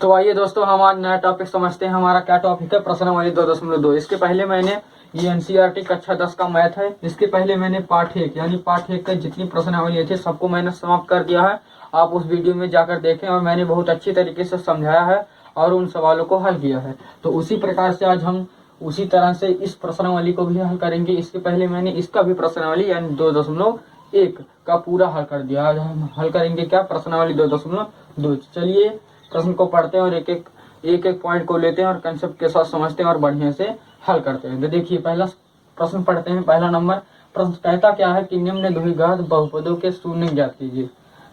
तो आइए दोस्तों, हम आज नया टॉपिक समझते हैं। हमारा क्या टॉपिक है? प्रश्नावली 2.2। इसके पहले मैंने ये एनसीईआरटी कक्षा 10 का मैथ है। इसके पहले मैंने पाठ 1 यानी पाठ 1 का जितनी प्रश्नावली थी सबको मैंने समाप्त कर दिया है। आप उस वीडियो में जाकर देखें और मैंने बहुत अच्छी तरीके से समझाया है और उन सवालों को हल किया है। तो उसी प्रकार से आज हम उसी तरह से इस प्रश्नावली को भी हल करेंगे। इसके पहले मैंने इसका भी प्रश्नावली यानी 2.1 का पूरा हल कर दिया। आज हम हल करेंगे क्या? प्रश्नावली 2.2। चलिए प्रश्न को पढ़ते हैं और एक एक पॉइंट को लेते हैं और कंसेप्ट के साथ समझते हैं और बढ़िया से हल करते हैं। तो देखिए पहला प्रश्न पढ़ते हैं। पहला नंबर प्रश्न कहता क्या है कि निम्न द्विघात बहुपदों के शून्य ज्ञात कीजिए।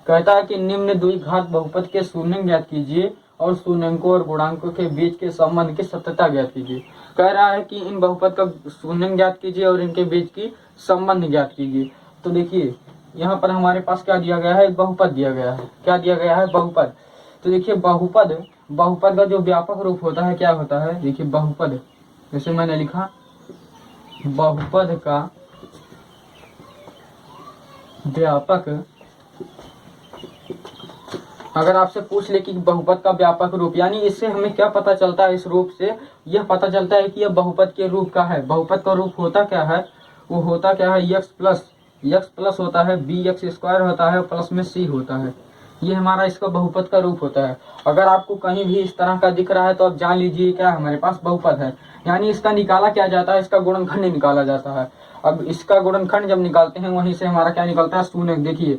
कहता है कि निम्न द्विघात बहुपद के शून्य ज्ञात कीजिए और शून्यंकों और गुणांकों के बीच के संबंध की सत्यता ज्ञात कीजिए। कह रहा है कि इन बहुपद का शून्य ज्ञात कीजिए और इनके बीच की संबंध ज्ञात कीजिए। तो देखिए यहाँ पर हमारे पास क्या दिया गया है? बहुपद दिया गया है। क्या दिया गया है? बहुपद। तो देखिए बहुपद का जो व्यापक रूप होता है क्या होता है? देखिए बहुपद, जैसे मैंने लिखा बहुपद का व्यापक, अगर आपसे पूछ ले कि बहुपद का व्यापक रूप, यानी इससे हमें क्या पता चलता है? इस रूप से यह पता चलता है कि यह बहुपद के रूप का है। बहुपद का रूप होता क्या है? वो होता क्या है? x प्लस होता है, bx² होता है, प्लस में c होता है। ये हमारा इसका बहुपद का रूप होता है। अगर आपको कहीं भी इस तरह का दिख रहा है तो आप जान लीजिए क्या हमारे पास बहुपद है। यानी इसका निकाला क्या जाता है? इसका गुणनखंड निकाला जाता है। अब इसका गुणनखंड जब निकालते हैं वहीं से हमारा क्या निकलता है? शून्य। देखिए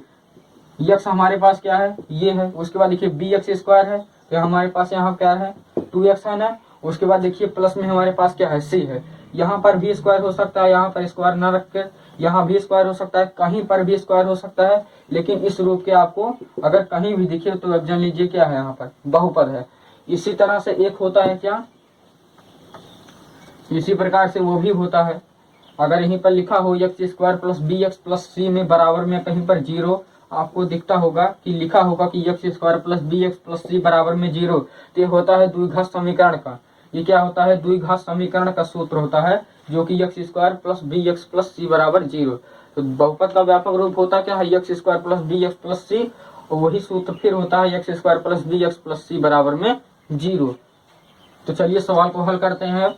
x हमारे पास क्या है? ये है। उसके बाद देखिए bx² है, तो हमारे पास यहाँ क्या है? 2x है ना। उसके बाद देखिए प्लस में हमारे पास क्या है? c है। यहाँ पर भी स्क्वायर हो सकता है, यहाँ पर स्क्वायर न रख के यहाँ भी स्क्वायर हो सकता है, कहीं पर भी स्क्वायर हो सकता है, लेकिन इस रूप के आपको अगर कहीं भी दिखे तो अब जान लीजिए क्या है? यहाँ पर बहुपद है। इसी तरह से एक होता है क्या? इसी प्रकार से वो भी होता है। अगर यहीं पर लिखा हो x² plus bx plus c में बराबर में कहीं पर 0 आपको दिखता होगा कि लिखा होगा कि x² plus bx plus c बराबर में 0, तो ये होता है द्विघात समीकरण का। ये क्या होता है? द्विघात समीकरण का सूत्र होता है, जो कि x² plus bx plus c बराबर 0। तो बहुपद का व्यापक रूप होता क्या है? x² plus bx plus c, और वही सूत्र फिर होता है x² plus bx plus c बराबर में 0। तो चलिए सवाल को हल करते हैं।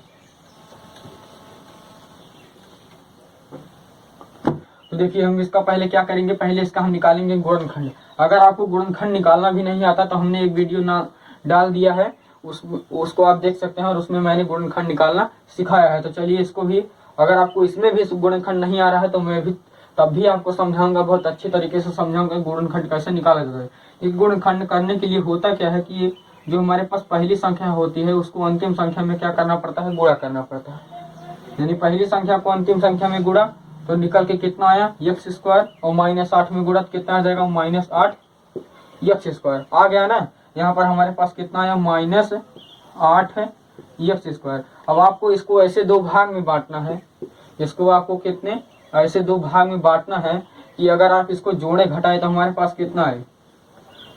तो देखिए हम इसका पहले क्या करेंगे? पहले इसका हम निकालेंगे गुणनखंड। अगर आपको गुणनखंड निकालना भी नहीं आता तो हमने एक वीडियो ना डाल दिया है, उसको आप देख सकते हैं और उसमें मैंने गुणनखंड निकालना सिखाया है। तो चलिए इसको भी, अगर आपको इसमें भी गुणनखंड नहीं आ रहा है तो मैं भी तब भी आपको समझाऊंगा, बहुत अच्छे तरीके से समझाऊंगा गुणनखंड कैसे निकाला जाता है। इस गुणनखंड करने के लिए होता क्या है कि जो हमारे पास पहली संख्या होती है उसको अंतिम संख्या में क्या करना पड़ता है? गुणा करना पड़ता है। यानी पहली संख्या को अंतिम संख्या में गुणा तो निकल के कितना आया? x² और -8 में गुणा कितना आ जाएगा? -8 x² आ गया ना। यहाँ पर हमारे पास कितना आया? -8 x²। अब आपको इसको ऐसे दो भाग में बांटना है। इसको आपको कितने ऐसे दो भाग में बांटना है कि अगर आप इसको जोड़े घटाए तो हमारे पास कितना आए?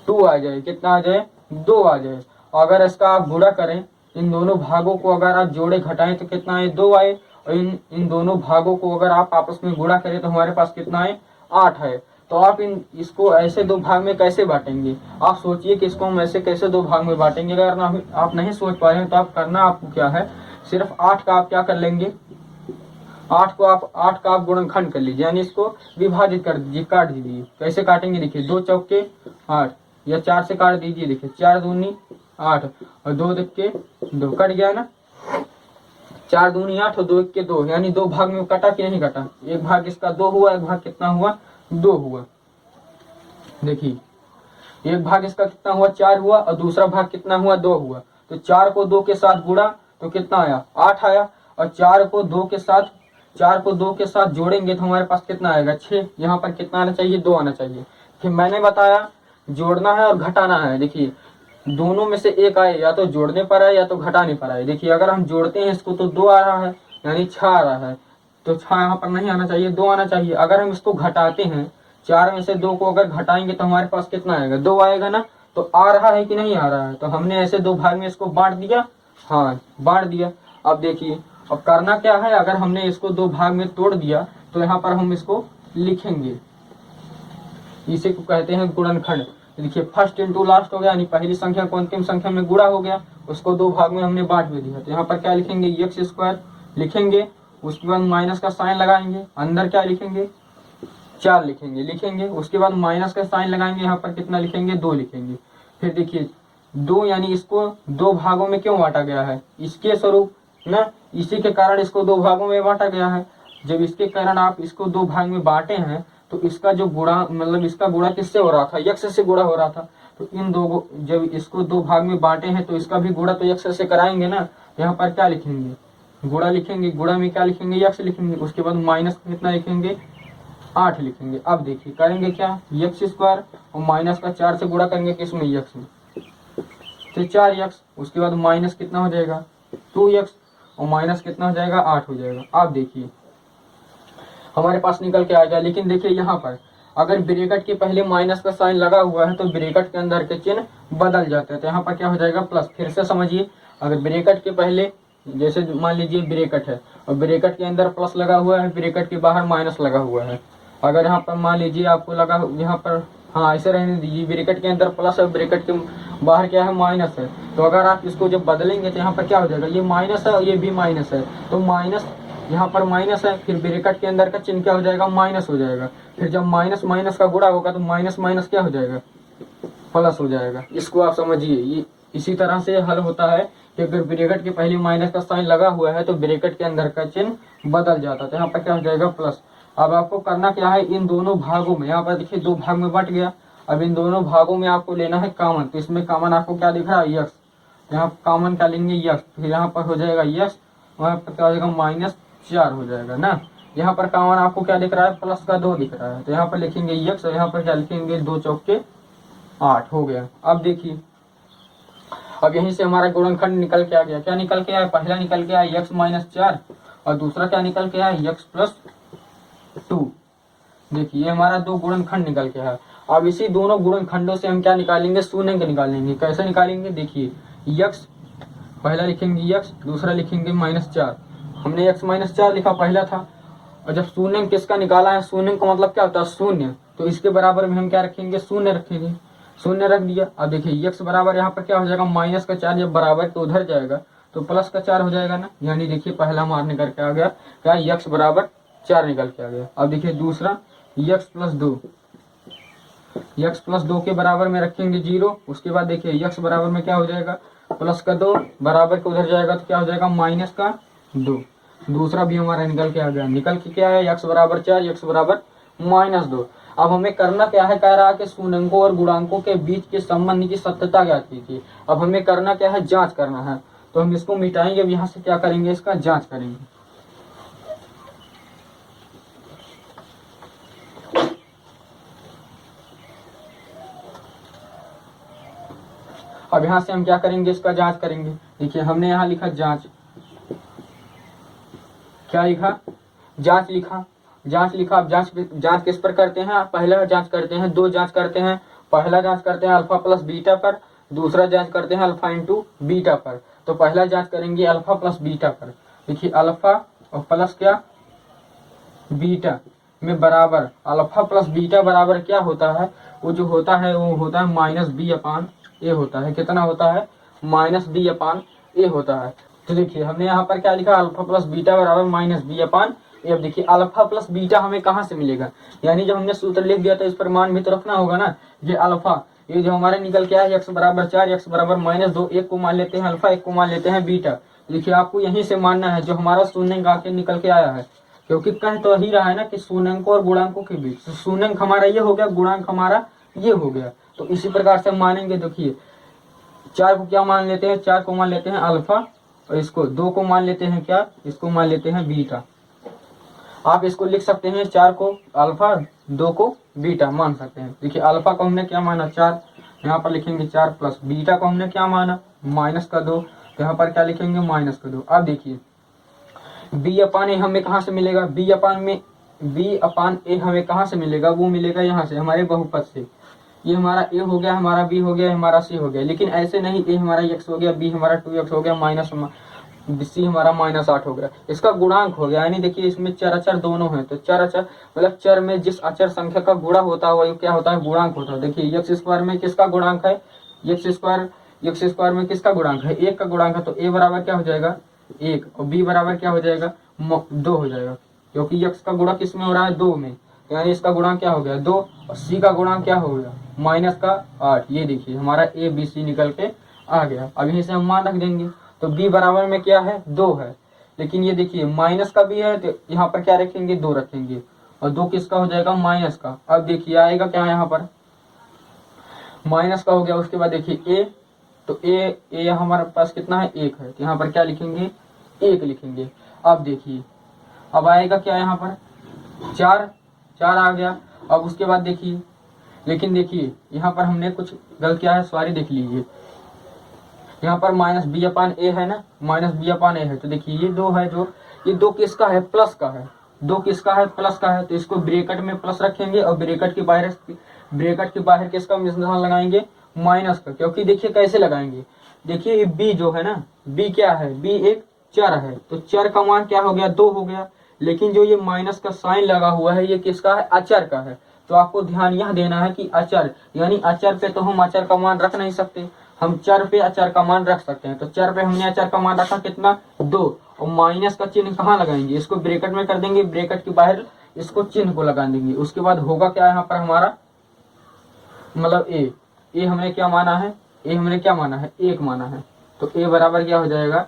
2 आ जाए। कितना आ जाए? 2 आ जाए। अगर इसका आप गुणा करें, इन दोनों भागों को अगर आप जोड़े घटाएं तो कितना आए? 2 आए। और इन दोनों भागों को अगर आप आपस में गुणा करें तो हमारे पास कितना है? 8 है। तो आप इसको ऐसे दो भाग में कैसे बांटेंगे? आप सोचिए कि इसको हम ऐसे कैसे दो भाग में बांटेंगे। अगर आप नहीं सोच पा रहे हैं तो आप करना आपको क्या है? सिर्फ 8 का आप क्या कर लेंगे? 8 का आप गुणनखंड कर लीजिए, यानी इसको विभाजित कर दीजिए, काट दीजिए। कैसे काटेंगे? देखिए 2 चौके 8 या 4 से काट दीजिए। देखिए 4 दूनी 8 और 2 के 2, कट गया ना। 4 दूनी 8 और 2 के 2, यानी दो भाग में कटा कि नहीं कटा? एक भाग इसका 2 हुआ, एक भाग कितना हुआ? 2 हुआ। देखिए एक भाग इसका कितना हुआ? 4 हुआ और दूसरा भाग कितना हुआ? 2 हुआ। तो 4 को 2 के साथ गुणा तो कितना आया? 8 आया। और 4 को 2 के साथ जोड़ेंगे तो हमारे पास कितना आएगा? 6। यहाँ पर कितना आना चाहिए? 2 आना चाहिए। फिर मैंने बताया जोड़ना है और घटाना है। देखिए दोनों में से एक आए, या तो जोड़ने पर आए या तो घटाने पर आए। देखिए अगर हम जोड़ते हैं इसको तो 2 आ रहा है, यानी 6 आ रहा है। तो 6 यहाँ पर नहीं आना चाहिए, 2 आना चाहिए। अगर हम इसको घटाते हैं, 4 में से 2 को अगर घटाएंगे तो हमारे पास कितना आएगा? 2 आएगा ना। तो आ रहा है कि नहीं आ रहा है? तो हमने ऐसे दो भाग में इसको बांट दिया। हाँ बांट दिया। अब देखिए अब करना क्या है? अगर हमने इसको दो भाग में तोड़ दिया तो यहाँ पर हम इसको लिखेंगे। इसे को कहते हैं गुणनखंड। देखिए फर्स्ट इंटू लास्ट हो गया, यानी पहली संख्या को अंतिम संख्या में गुणा हो गया, उसको दो भाग में हमने बांट भी दिया। तो यहाँ पर क्या लिखेंगे, एक्स स्क्वायर लिखेंगे, उसके बाद माइनस का साइन लगाएंगे, अंदर क्या लिखेंगे 4 लिखेंगे, उसके बाद माइनस का साइन लगाएंगे, यहाँ पर कितना लिखेंगे 2 लिखेंगे। फिर देखिए 2 यानी इसको दो भागों में क्यों बांटा गया है, इसके स्वरूप ना, इसी के कारण इसको दो भागों में बांटा गया है। जब इसके कारण आप इसको दो भाग में बांटे हैं तो इसका जो गुणा मतलब इसका गुणा किससे हो रहा था, यक्ष से गुणा हो रहा था। तो इन दो जब इसको दो भाग में बांटे हैं तो इसका भी गुणा तो यक्ष से कराएंगे ना। यहाँ पर क्या लिखेंगे, गुणा लिखेंगे, गुणा में क्या लिखेंगे यक्ष लिखेंगे, उसके बाद माइनस कितना लिखेंगे 8 लिखेंगे। अब देखिए करेंगे क्या, एक्स स्क्वायर और माइनस का 4 से गुणा करेंगे किसमें, यक्ष में, तो 4x, उसके बाद माइनस कितना हो जाएगा 2x और माइनस कितना हो जाएगा 8 हो जाएगा। आप देखिए हमारे पास निकल के आ गया। लेकिन देखिए यहाँ पर अगर ब्रैकेट के पहले माइनस का साइन लगा हुआ है तो ब्रैकेट के अंदर के चिन्ह बदल जाते हैं। तो यहाँ पर क्या हो जाएगा प्लस। फिर से समझिए, अगर ब्रैकेट के पहले जैसे मान लीजिए ब्रैकेट है और ब्रैकेट के अंदर प्लस लगा हुआ है, ब्रैकेट के बाहर माइनस लगा हुआ है। अगर यहाँ पर मान लीजिए आपको लगा यहाँ पर, हाँ ऐसे रहने दीजिए, ब्रैकेट के अंदर प्लस है, ब्रैकेट के बाहर क्या है माइनस है। तो अगर आप इसको जब बदलेंगे तो यहाँ पर क्या हो जाएगा, ये माइनस है और ये भी माइनस है, तो माइनस यहाँ पर माइनस है, फिर ब्रैकेट के अंदर का चिन्ह क्या हो जाएगा माइनस हो जाएगा। फिर जब माइनस माइनस का गुणा होगा तो माइनस माइनस क्या हो जाएगा प्लस हो जाएगा। इसको आप समझिए, ये इसी तरह से हल होता है कि अगर ब्रैकेट के पहले माइनस का साइन लगा हुआ है तो ब्रैकेट के अंदर का चिन्ह बदल जाता है। तो यहाँ पर क्या हो जाएगा प्लस। अब आपको करना क्या है, इन दोनों भागों में, यहाँ पर देखिए दो भाग में बट गया, अब इन दोनों भागों में आपको लेना है कॉमन। तो इसमें कॉमन आपको क्या दिख रहा है यक्स, यहाँ कॉमन क्या लेंगे यक्स, फिर यहाँ पर हो जाएगा यक्स, वहाँ पर क्या हो जाएगा -4 हो जाएगा ना। यहाँ पर कॉमन आपको क्या दिख रहा है प्लस का 2 दिख रहा है, तो यहाँ पर लिखेंगे यक्स और यहाँ पर क्या लिखेंगे 2 चौके 8 हो गया। अब देखिए अब यहीं से हमारा गुणनखंड निकल के आ गया। क्या निकल के आया, पहला निकल के आया x -4 और दूसरा क्या निकल के आया x + 2। देखिए हमारा दो गुणनखंड निकल के आया। अब इसी दोनों गुणनखंडों से हम क्या निकालेंगे, शून्य निकालेंगे। कैसे निकालेंगे, देखिए x पहला लिखेंगे x, दूसरा लिखेंगे -4। हमने x -4 लिखा पहला था, और जब शून्य किसका निकाला है, शून्य का मतलब क्या होता है शून्य, तो इसके बराबर में हम क्या रखेंगे शून्य रखेंगे, शून्य रख दिया। अब देखिए x बराबर यहाँ पर क्या हो जाएगा -4, जब बराबर तो उधर जाएगा तो +4 हो जाएगा ना। यानी देखिए पहला हमारा निकल के आ गया क्या, x बराबर 4 निकल के आ गया। अब देखिए दूसरा x + 2, x + 2 के बराबर में रखेंगे 0। उसके बाद देखिए x बराबर में क्या हो जाएगा +2 बराबर के उधर जाएगा तो क्या हो जाएगा -2। दूसरा भी हमारा निकल के आ गया। निकल के क्या है x बराबर 4, x बराबर -2। अब हमें करना क्या है, कह रहा है कि शून्यंकों और गुणांकों के बीच के संबंध की सत्यता ज्ञात कीजिए। अब हमें करना क्या है, जांच करना है। तो हम इसको मिटाएंगे, अब यहाँ से क्या करेंगे, इसका जांच करेंगे। अब यहाँ से हम क्या करेंगे, इसका जांच करेंगे। देखिए हमने यहाँ लिखा जांच, क्या लिखा जांच लिखा, जांच लिखा। अब जांच किस पर करते हैं, पहला जांच करते हैं, दो जांच करते हैं। पहला जांच करते हैं अल्फा प्लस बीटा पर, दूसरा जांच करते हैं अल्फा इंटू बीटा पर। तो पहला जांच करेंगे अल्फा प्लस बीटा पर। देखिए अल्फा और प्लस क्या बीटा में बराबर, अल्फा प्लस बीटा बराबर क्या होता है, वो जो होता है वो होता है -b/a होता है। कितना होता है -b/a होता है। तो देखिए हमने यहाँ पर क्या लिखा, अल्फा प्लस बीटा बराबर -b/a। अब देखिए अल्फा प्लस बीटा हमें कहाँ से मिलेगा, यानी जब हमने सूत्र लिख दिया तो इस पर मान भी तो रखना होगा ना। ये अल्फा, ये जो हमारे निकल के आया x बराबर 4, x बराबर -2, एक को मान लेते हैं अल्फा, एक को मान लेते हैं बीटा। देखिए आपको यहीं से मानना है जो हमारा शून्यंक आके निकल के आया है, क्योंकि कह तो ही रहा है ना कि शून्यंकों और गुणांकों के बीच। तो शून्यंक हमारा ये हो गया, गुणांक हमारा ये हो गया। तो इसी प्रकार से हम मानेंगे। देखिए 4 को क्या मान लेते हैं, 4 को मान लेते हैं अल्फा, और इसको 2 को मान लेते हैं क्या, इसको मान लेते हैं बीटा। आप इसको लिख सकते हैं 4 को अल्फा, 2 को बीटा मान सकते हैं। देखिए अल्फा को हमने क्या माना 4, यहाँ पर लिखेंगे 4 प्लस बीटा को हमने क्या माना -2, तो यहाँ पर क्या लिखेंगे -2। अब देखिए b/a हमें कहाँ से मिलेगा, b/a हमें कहाँ से मिलेगा, वो मिलेगा यहाँ से हमारे बहुपद से। ये हमारा a हो गया, हमारा b हो गया, हमारा c हो गया। लेकिन ऐसे नहीं, a हमारा x हो गया, b हमारा 2x हो गया, सी हमारा -8 हो गया। इसका गुणांक हो गया, यानी देखिए इसमें चर अचर दोनों हैं, तो चर अचर मतलब चर में जिस अचर संख्या का गुणा होता है वही क्या होता है, गुणांक होता है। देखिए एक्स स्क्वायर में किसका गुणांक है, एक्स स्क्वायर में किसका गुणांक है, 1 का गुणांक है, तो a बराबर क्या हो जाएगा 1 और b बराबर क्या हो जाएगा 2 हो जाएगा, क्योंकि x का गुणा किस में हो रहा है 2 में, यानी इसका गुणांक क्या हो गया 2 और c का गुणांक क्या हो गया -8। ये देखिए हमारा a b c निकल के आ गया। अब यहीं से हम मान रख देंगे, तो b बराबर में क्या है 2 है, लेकिन ये देखिए माइनस का भी है, तो यहाँ पर क्या रखेंगे 2 रखेंगे, और 2 किसका हो जाएगा माइनस का। अब देखिए आएगा क्या यहाँ पर माइनस का हो गया। उसके बाद देखिए a, तो a हमारे पास कितना है 1 है, तो यहाँ पर क्या लिखेंगे 1 लिखेंगे। अब देखिए अब आएगा क्या यहाँ पर 4 आ गया। अब उसके बाद देखिए, लेकिन देखिए यहाँ पर हमने कुछ गलत किया है, सॉरी देख लीजिए, यहाँ पर -b/a है ना, -b/a है, तो देखिए ये 2 है, जो ये 2 किसका है प्लस का है, 2 किसका है प्लस का है, तो इसको ब्रैकेट में प्लस रखेंगे और ब्रैकेट के बाहर किसका निशान लगाएंगे माइनस का, क्योंकि देखिए कैसे लगाएंगे, देखिए ये b जो है ना, b क्या है, b एक चर है, तो चर का मान क्या हो गया 2 हो गया, लेकिन जो ये माइनस का साइन लगा हुआ है ये किसका है अचर का है। तो आपको ध्यान यह देना है कि अचर, यानी अचर पे तो हम अचर का मान रख नहीं सकते, हम चर पे अचर का मान रख सकते हैं। तो चर पे हमने अचर का मान रखा कितना 2, और माइनस का चिन्ह कहाँ लगाएंगे, इसको ब्रैकेट में कर देंगे, ब्रैकेट के बाहर इसको चिन्ह को लगा देंगे। उसके बाद होगा क्या यहाँ पर हमारा मतलब ए हमने क्या माना है, a हमने क्या माना है 1 माना है, तो a बराबर क्या हो जाएगा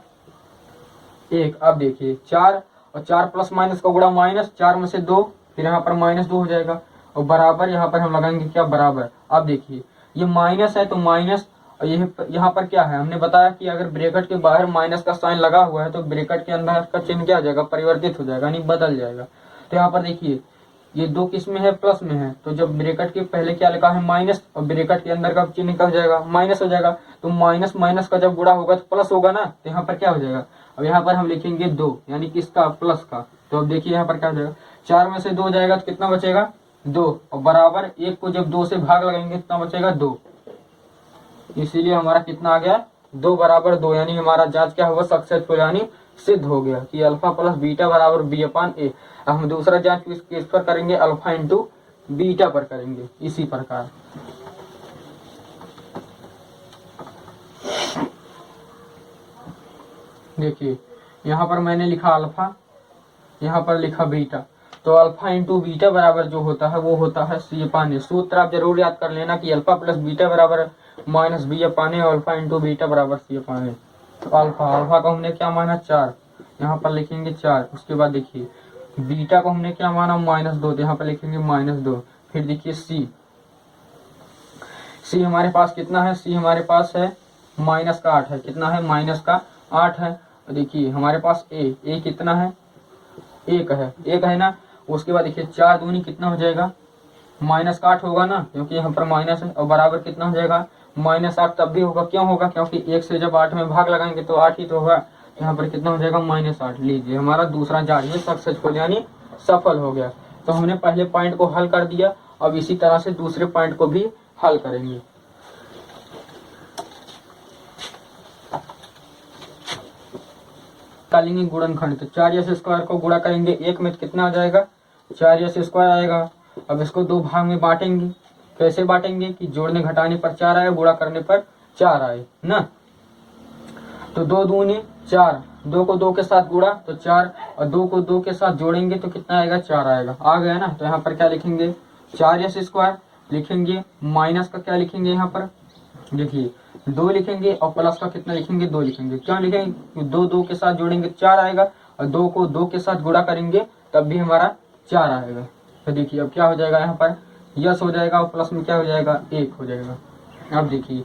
1। अब देखिए 4 और 4 प्लस माइनस का गुणा माइनस, 4 में से 2, फिर यहाँ पर -2 हो जाएगा, और बराबर यहाँ पर हम लगाएंगे क्या बराबर। अब देखिए ये माइनस है, तो माइनस, और यहाँ पर क्या है, हमने बताया कि अगर ब्रैकेट के बाहर माइनस का साइन लगा हुआ है तो ब्रैकेट के अंदर का चिन्ह क्या हो जाएगा परिवर्तित हो जाएगा, यानी बदल जाएगा। तो यहाँ पर देखिए ये 2 किस में है प्लस में है, तो जब ब्रैकेट के पहले क्या लिखा है माइनस और ब्रैकेट के अंदर का चिन्ह क्या हो जाएगा माइनस हो जाएगा, तो माइनस माइनस का जब गुणा होगा तो प्लस होगा ना, तो यहाँ पर क्या हो जाएगा, अब यहाँ पर हम लिखेंगे 2, यानी किसका प्लस का। तो अब देखिए यहाँ पर क्या हो जाएगा 4 में से 2 जाएगा तो कितना बचेगा 2, और बराबर 1 को जब 2 से भाग लगाएंगे कितना बचेगा 2, इसीलिए हमारा कितना आ गया 2 बराबर 2, यानी हमारा जांच क्या हुआ सक्सेसफुल, यानी सिद्ध हो गया कि अल्फा प्लस बीटा बराबर b/a। अब हम दूसरा जांच किस पर करेंगे, अल्फा इंटू बीटा पर करेंगे इसी प्रकार। देखिए यहाँ पर मैंने लिखा अल्फा, यहाँ पर लिखा बीटा, तो अल्फा इंटू बीटा बराबर जो होता है वो होता है c/a। सूत्र आप जरूर याद कर लेना कि अल्फा प्लस बीटा बराबर -b/a, अल्फा इंटू बीटा बराबर c/a। तो अल्फा को हमने क्या माना 4, यहाँ पर लिखेंगे 4। उसके बाद देखिए बीटा को हमने क्या माना -2, तो यहाँ पर लिखेंगे -2। फिर देखिए सी हमारे पास कितना है, सी हमारे पास है -8 है, कितना है -8 है। तो देखिए हमारे पास ए कितना है 1 है ना। उसके बाद देखिए 4 दूनी कितना हो जाएगा -8 होगा ना, क्योंकि यहाँ पर माइनस है, और बराबर कितना हो जाएगा -8 तब भी होगा, क्यों होगा क्योंकि 1 से जब 8 में भाग लगाएंगे तो 8 ही तो होगा, यहाँ पर कितना हो जाएगा -8। लीजिए हमारा दूसरा जांच ये सक्सेसफुल यानी सफल हो गया। तो हमने पहले पॉइंट को हल कर दिया, अब इसी तरह से दूसरे पॉइंट को भी हल करेंगे। निकालेंगे गुणनखंड, तो 4s² को गुणा करेंगे 1 में, कितना आ जाएगा 4s² आएगा। अब इसको 2 भाग में बांटेंगे, कैसे बांटेंगे कि जोड़ने घटाने पर 4 आए, गुणा करने पर 4 आए ना। तो 2 दूनी 4, 2 को 2 के साथ गुणा तो 4, और 2 को 2 के साथ जोड़ेंगे तो कितना आएगा 4 आएगा, आ गया ना। तो यहाँ पर क्या लिखेंगे 4s² लिखेंगे, माइनस का क्या लिखेंगे यहाँ पर देखिए 2 लिखेंगे, और प्लस का कितना लिखेंगे 2 लिखेंगे। क्यों लिखेंगे 2 के साथ जोड़ेंगे 4 आएगा, और 2 को 2 के साथ गुणा करेंगे तब भी हमारा 4 आएगा। तो देखिए अब क्या हो जाएगा यहाँ पर यस हो जाएगा, और प्लस में क्या हो जाएगा 1 हो जाएगा। अब देखिए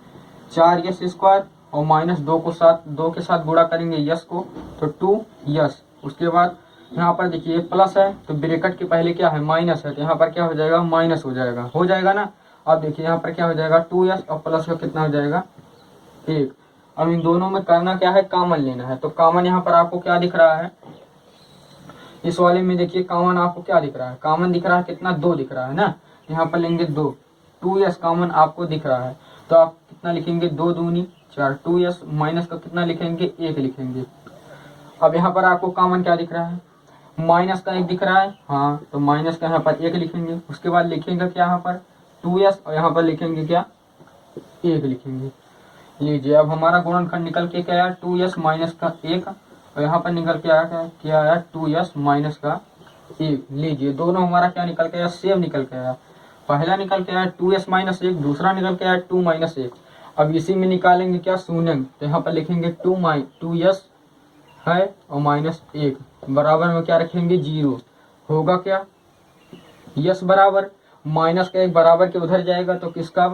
4s² और -2 के साथ गुणा करेंगे यस को, तो 2 यस। उसके बाद यहाँ पर देखिए प्लस है तो ब्रैकेट के पहले क्या है माइनस है, तो यहाँ पर क्या हो जाएगा माइनस हो जाएगा ना। अब देखिए यहाँ पर क्या हो जाएगा 2s और प्लस का कितना हो जाएगा 1। अब इन दोनों में करना क्या है कॉमन लेना है, तो कॉमन यहाँ पर आपको क्या दिख रहा है इस वाले में, देखिए कॉमन आपको क्या दिख रहा है, कॉमन दिख रहा है कितना 2 दिख रहा है ना। यहाँ पर लेंगे 2s कॉमन आपको दिख रहा है, तो आप कितना लिखेंगे 2 दूनी 4, 2s माइनस का कितना लिखेंगे 1 लिखेंगे। अब यहाँ पर आपको कॉमन क्या दिख रहा है, माइनस का एक दिख रहा है, हाँ तो माइनस का यहाँ पर एक लिखेंगे, उसके बाद लिखेंगे क्या यहाँ पर 2s और यहाँ पर लिखेंगे क्या 1 लिखेंगे। लीजिए अब हमारा गुणनखंड निकल के क्या आया 2s माइनस का 1 और यहाँ पर निकल के आया क्या आया 2s माइनस का 1। लीजिए दोनों हमारा क्या निकल के आया, सेम निकल के आया। पहला निकल के आया 2s माइनस 1, दूसरा निकल के आया 2 माइनस 1। अब इसी में निकालेंगे क्या शून्य, तो यहाँ पर लिखेंगे 2s है और माइनस 1 बराबर में क्या रखेंगे 0। होगा क्या यस बराबर माइनस का 1 बराबर के उधर जाएगा तो किसका,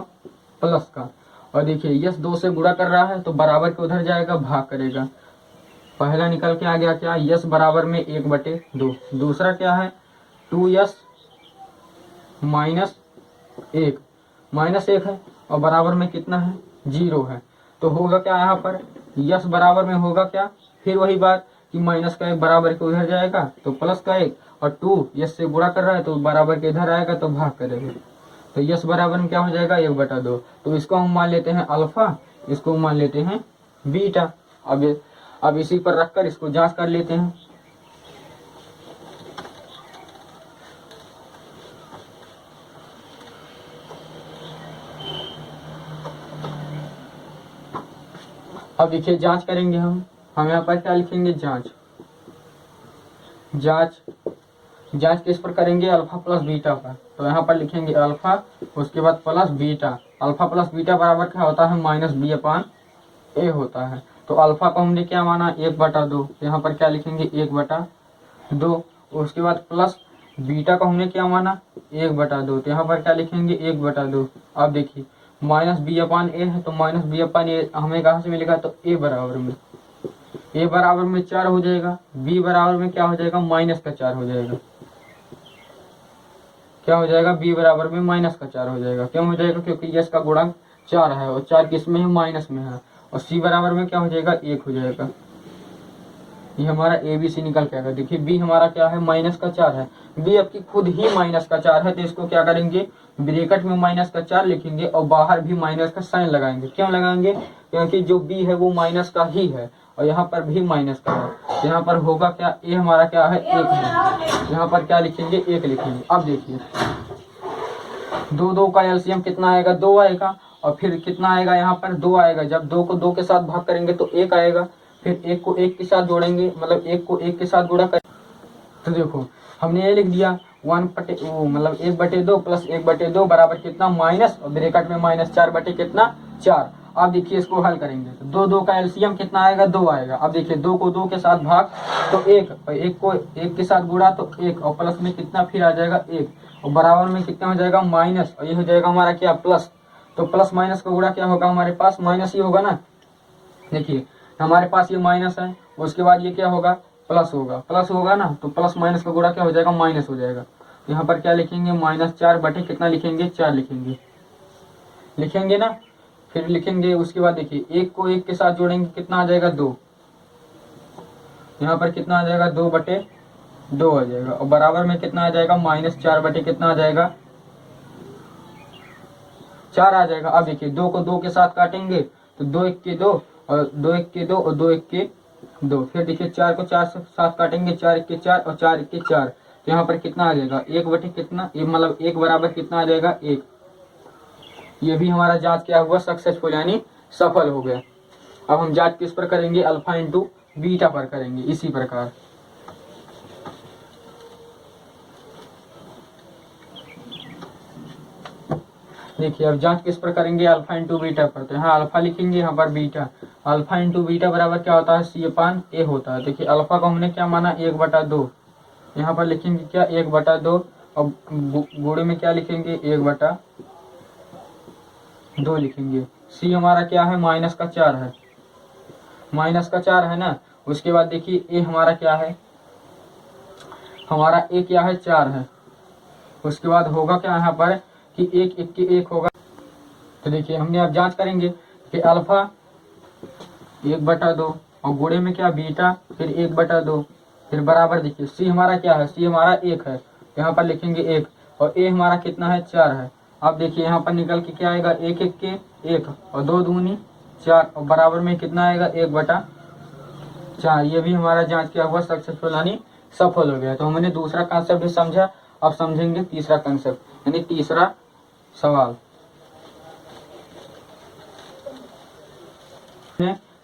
प्लस का। और देखिए यस 2 से गुणा कर रहा है तो बराबर के उधर जाएगा भाग करेगा। पहला निकल के आ गया क्या यस बराबर में 1/2। दूसरा क्या है 2s माइनस 1 है और बराबर में कितना है 0 है। तो होगा क्या यहाँ पर यस बराबर में होगा क्या, फिर वही बात कि माइनस का 1 बराबर के उधर जाएगा तो प्लस का 1 और 2 यस से गुणा कर रहा है तो बराबर के इधर आएगा तो भाग करेगा। तो यस बराबर में क्या हो जाएगा 1/2। तो इसको हम मान लेते हैं अल्फा, इसको मान लेते हैं बीटा। अब इसी पर रखकर इसको जांच कर लेते हैं। अब देखिए जांच करेंगे हम यहाँ पर क्या लिखेंगे जांच किस पर करेंगे अल्फा प्लस बीटा पर। तो यहाँ पर लिखेंगे अल्फा उसके बाद plus beta. Alpha plus beta बराबर क्या होता है -b/a होता है। तो अल्फा को हमने क्या माना 1/2, यहाँ पर क्या लिखेंगे 1/2। उसके बाद प्लस बीटा को हमने क्या माना 1/2, तो यहाँ पर क्या लिखेंगे 1/2। अब देखिए -b/a है तो -b/a हमें कहाँ से मिलेगा, तो a बराबर में 4 हो जाएगा, b बराबर में क्या हो जाएगा -4 हो जाएगा। क्या हो जाएगा b बराबर में -4 हो जाएगा। क्यों हो जाएगा, क्योंकि यस का गुणांक 4 है और 4 किस में है, माइनस में है। और c बराबर में क्या हो जाएगा 1 हो जाएगा। ये हमारा ABC निकल के आएगा। देखिए b हमारा क्या है -4 है, b आपकी खुद ही -4 है तो इसको क्या करेंगे ब्रैकेट में -4 लिखेंगे और बाहर भी माइनस का साइन लगाएंगे। क्यों लगाएंगे, क्योंकि जो b है वो माइनस का ही है और यहाँ पर भी माइनस का है। यहाँ पर होगा क्या a हमारा क्या है 1 है, यहाँ पर क्या लिखेंगे 1 लिखेंगे। अब देखिए 2 का एलसीएम कितना आएगा 2 आएगा और फिर कितना आएगा यहाँ पर 2 आएगा। जब 2 को 2 के साथ भाग करेंगे तो 1 आएगा, फिर 1 को 1 के साथ जोड़ेंगे, मतलब 1 को 1 के साथ गुणा कर। तो देखो हमने ये लिख दिया 1/2 प्लस 1/2 बराबर कितना माइनस और ब्रैकेट में -4 बटे कितना 4। अब देखिए इसको हल करेंगे तो 2 का एलसीएम कितना आएगा 2 आएगा। अब देखिए 2 को 2 के साथ भाग तो 1 और 1 को 1 के साथ गुणा तो 1 और प्लस में कितना फिर आ जाएगा 1 और बराबर में कितना हो जाएगा माइनस और ये हो जाएगा हमारा क्या प्लस। तो प्लस माइनस का गुणा क्या होगा, हमारे पास माइनस ही होगा ना। देखिए हमारे पास ये माइनस है, उसके बाद ये क्या होगा प्लस होगा ना। तो प्लस माइनस का गुणा क्या हो जाएगा माइनस हो जाएगा। यहाँ पर क्या लिखेंगे -4 बटे कितना लिखेंगे 4 लिखेंगे ना। फिर लिखेंगे उसके बाद देखिए 1 को 1 के साथ जोड़ेंगे कितना आ जाएगा 2, यहाँ पर कितना आ जाएगा 2/2 आ जाएगा और बराबर में कितना आ जाएगा -4 बटे कितना आ जाएगा 4 आ जाएगा। अब देखिए 2 को 2 के साथ काटेंगे तो 2 1 के 2 और 2 1 के 2 और 2 1 के 2। फिर देखिए 4 को 4 से साथ काटेंगे 4 1 के 4 और 4 1 के 4। तो यहाँ पर कितना आ जाएगा 1 बटे कितना, ये मतलब 1 बराबर कितना आ जाएगा 1। ये भी हमारा जांच क्या हुआ सक्सेसफुल यानी सफल हो गया। अब हम जांच किस पर करेंगे अल्फा इंटू बीटा पर करेंगे इसी प्रकार। देखिए अब जांच किस पर करेंगे अल्फा इंटू बीटा पर। तो यहाँ अल्फा लिखेंगे, यहाँ पर बीटा। अल्फा इंटू बीटा बराबर क्या होता है C/A होता है। देखिए अल्फा को हमने क्या माना 1/2, यहाँ पर लिखेंगे क्या 1/2 और गुणे में क्या लिखेंगे 1/2 लिखेंगे। C हमारा क्या है -4 है, -4 है ना। उसके बाद देखिए A हमारा क्या है, हमारा A क्या है 4 है। उसके बाद होगा क्या यहाँ पर कि 1 1 के 1 होगा। तो देखिए हमने अब जांच करेंगे कि अल्फा 1/2 और गुणे में क्या बीटा फिर 1/2 फिर बराबर। देखिए C हमारा क्या है, C हमारा 1 है, यहाँ पर लिखेंगे 1 और A हमारा कितना है 4 है। अब देखिए यहाँ पर निकल के क्या आएगा 1 1 के 1 और 2 दूनी 4 और बराबर में कितना आएगा 1/2। 4, ये भी हमारा जांच किया हुआ सक्सेसफुल यानी सफल हो गया। तो हमने दूसरा कंसेप्ट भी समझा, अब समझेंगे तीसरा कंसेप्ट यानी तीसरा सवाल।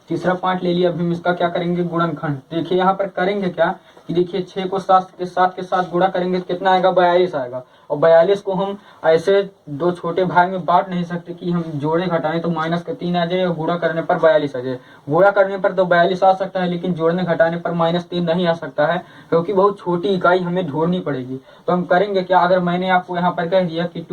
तीसरा पार्ट ले लिया, अभी हम इसका क्या करेंगे, गुणनखंड। देखिए यहाँ पर करेंगे क्या कि देखिए 6 को 7 के साथ गुणा करेंगे तो कितना आएगा, 42 आएगा। और 42 को हम ऐसे दो छोटे भाग में बांट नहीं सकते कि हम जोड़े घटाएं तो माइनस का 3 आ जाए और गुणा करने पर 42 आ जाए। गुणा करने पर तो 42 आ सकता है, लेकिन जोड़ने घटाने पर -3 नहीं आ सकता है, क्योंकि बहुत छोटी इकाई हमें ढूंढनी पड़ेगी। तो हम करेंगे क्या, अगर मैंने आपको यहाँ पर कह दिया कि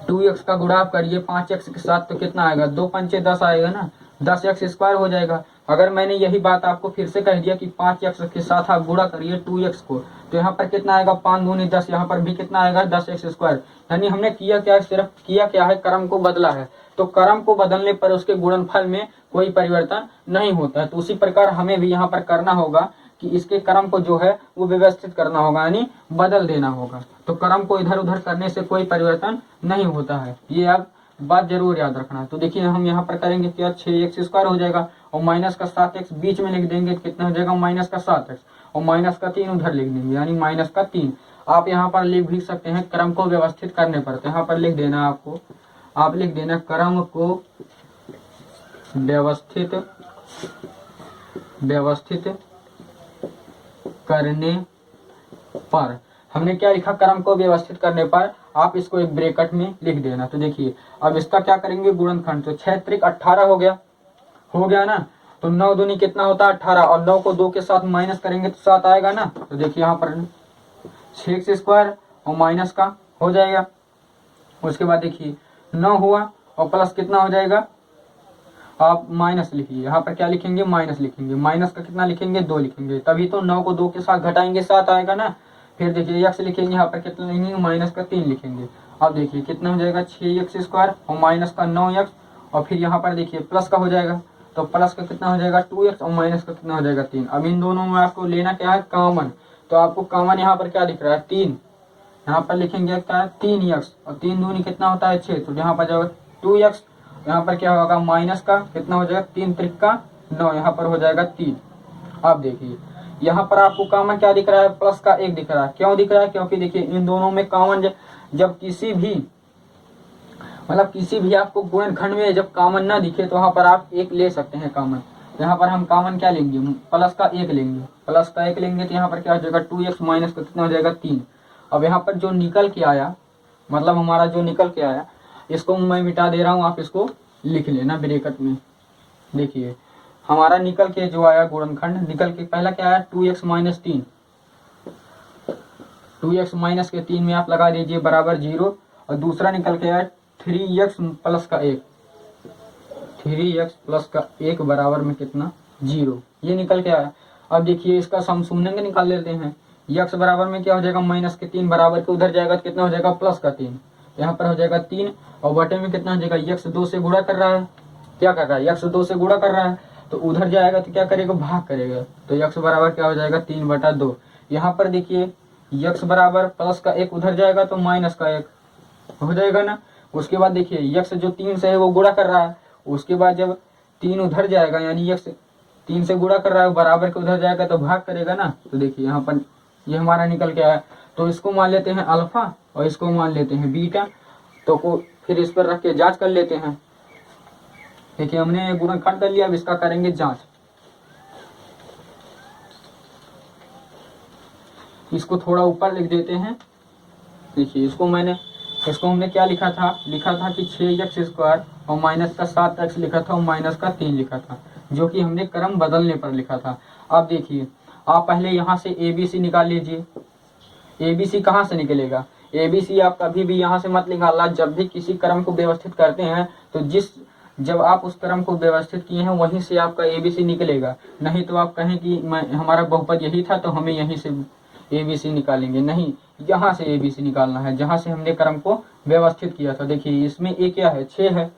2x का गुणा आप करिए 5x के साथ तो कितना आएगा, 2 पंचे 10 आएगा ना, 10x² हो जाएगा। अगर मैंने यही बात आपको फिर से कह दिया कि 5x के साथ आप गुणा करिए 2x को, तो यहाँ पर कितना आएगा, 5 दूनी 10, यहाँ पर भी कितना आएगा 10x²। यानी हमने किया क्या, सिर्फ किया क्या है, क्रम को बदला है। तो क्रम को बदलने पर उसके गुणनफल में कोई परिवर्तन नहीं होता है। तो उसी प्रकार हमें भी यहाँ पर करना होगा कि इसके क्रम को जो है वो व्यवस्थित करना होगा, यानी बदल देना होगा। तो क्रम को इधर उधर करने से कोई परिवर्तन नहीं होता है, ये आप बात जरूर याद रखना। तो देखिए हम यहाँ पर करेंगे क्या, 6x² हो जाएगा और माइनस का 7x बीच में लिख देंगे, कितना हो जाएगा -7x, और माइनस का 3 उधर लिख देंगे यानी -3। आप यहाँ पर लिख भी सकते हैं क्रम को व्यवस्थित करने पर। तो यहाँ पर लिख देना आपको, आप लिख देना क्रम को व्यवस्थित करने पर। हमने क्या लिखा, क्रम को व्यवस्थित करने पर, आप इसको एक ब्रैकेट में लिख देना। तो देखिए अब इसका क्या करेंगे, गुणनखंड। तो 6 त्रिक 18 हो गया ना। तो 9 दूनी कितना होता है 18, और 9 को 2 के साथ माइनस करेंगे तो 7 आएगा ना। तो देखिए यहाँ पर 6x² और माइनस का हो जाएगा। उसके बाद देखिए 9 हुआ और प्लस कितना हो जाएगा, आप माइनस लिखिए, यहाँ पर क्या लिखेंगे, माइनस लिखेंगे। माइनस का कितना लिखेंगे, 2 लिखेंगे, तभी तो 9 को 2 के साथ घटाएंगे 7 आएगा ना। फिर देखिए x लिखेंगे, यहाँ पर कितना लिखेंगे, माइनस का 3 लिखेंगे। अब देखिए कितना हो जाएगा, 6x² और माइनस का 9x, और फिर यहाँ पर देखिए प्लस का हो जाएगा, तो प्लस का कितना हो जाएगा 2x और माइनस का कितना हो जाएगा 3। अब इन दोनों में आपको लेना क्या है, कॉमन। तो आपको कॉमन यहाँ पर क्या दिख रहा है, 3, यहाँ पर लिखेंगे क्या है 3x, और 3 दूनी कितना होता है 6, तो यहाँ पर जाएगा 2x, यहाँ पर क्या होगा माइनस का कितना हो जाएगा 3 त्रिक का 9, यहाँ पर हो जाएगा 3। अब देखिए यहाँ पर आपको कॉमन क्या दिख रहा है, प्लस का 1 दिख रहा है। क्यों दिख रहा है, क्योंकि देखिए इन दोनों में कॉमन जब किसी भी आपको गुणनखंड में जब कॉमन ना दिखे तो वहाँ पर आप 1 ले सकते हैं कॉमन। यहाँ पर हम कॉमन क्या लेंगे, प्लस का 1 लेंगे। प्लस का 1 लेंगे तो यहाँ पर क्या हो जाएगा 2x माइनस का कितना हो जाएगा 3। अब यहाँ पर जो निकल के आया, मतलब हमारा जो निकल के आया, इसको मैं मिटा दे रहा हूँ, आप इसको लिख लेना ब्रैकेट में। देखिए हमारा निकल के जो आया गुणनखंड, निकल के पहला क्या आया 2x माइनस 3, 2x माइनस के 3 में आप लगा दीजिए बराबर 0, और दूसरा निकल के आया 3x प्लस का 1, 3x प्लस का 1 बराबर में कितना 0, ये निकल के आया। अब देखिए इसका समशून्यंक निकाल लेते हैं। x बराबर में क्या हो जाएगा, माइनस के 3 बराबर के उधर जाएगा तो कितना हो जाएगा प्लस का 3, यहाँ पर हो जाएगा 3, और बटे में कितना हो जाएगा, x 2 से गुणा कर रहा है, क्या कर रहा है x 2 से गुणा कर रहा है, तो उधर जाएगा तो क्या करेगा, भाग करेगा। तो x बराबर क्या हो जाएगा 3/2। यहाँ पर देखिए x बराबर प्लस का 1 उधर जाएगा तो माइनस का 1 हो जाएगा ना। उसके बाद देखिए x जो 3 से है वो गुणा कर रहा है, उसके बाद जब 3 उधर जाएगा यानी x 3 से गुणा कर रहा है बराबर के उधर जाएगा तो भाग करेगा ना। तो देखिए यहाँ पर ये हमारा निकल के आया। तो इसको मान लेते हैं अल्फा और इसको मान लेते हैं बीटा। तो को फिर इस पर रख के जांच कर लेते हैं। देखिए हमने गुणनखंड कर लिया, अब इसका करेंगे जांच। इसको थोड़ा ऊपर लिख देते हैं। देखिए इसको हमने क्या लिखा था कि 6x² और माइनस का 7x लिखा था और माइनस का 3 लिखा था, जो कि हमने क्रम बदलने पर लिखा था। अब देखिए आप पहले यहाँ से ABC निकाल लीजिए। ABC कहाँ से निकलेगा, ABC आप कभी भी यहाँ से मत निकालना। जब भी किसी क्रम को व्यवस्थित करते हैं तो जब आप उस क्रम को व्यवस्थित किए हैं वहीं से आपका ABC निकलेगा। नहीं तो आप कहें कि हमारा बहुपद यही था तो हमें यहीं से ABC निकालेंगे, नहीं, यहाँ से ABC निकालना है जहाँ से हमने क्रम को व्यवस्थित किया था। देखिए इसमें A क्या है, 6 है।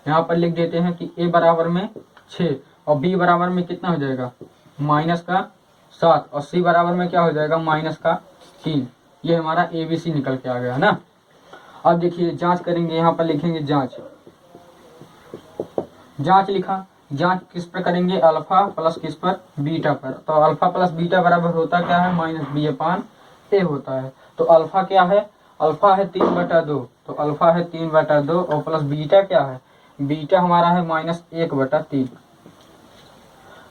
यहाँ पर लिख देते हैं कि A बराबर में 6 और B बराबर में कितना हो जाएगा माइनस का 7 और C बराबर में क्या हो जाएगा माइनस का 3। ये हमारा ABC निकल के आ गया ना। अब देखिए जांच करेंगे, यहाँ पर लिखेंगे जांच लिखा। जांच किस पर करेंगे, अल्फा प्लस किस पर, बीटा पर। तो अल्फा प्लस बीटा बराबर होता क्या है, माइनस बी अपान ए होता है। तो अल्फा क्या है, अल्फा है 3/2, तो अल्फा है 3/2 और प्लस बीटा क्या है, बीटा हमारा है -1/3,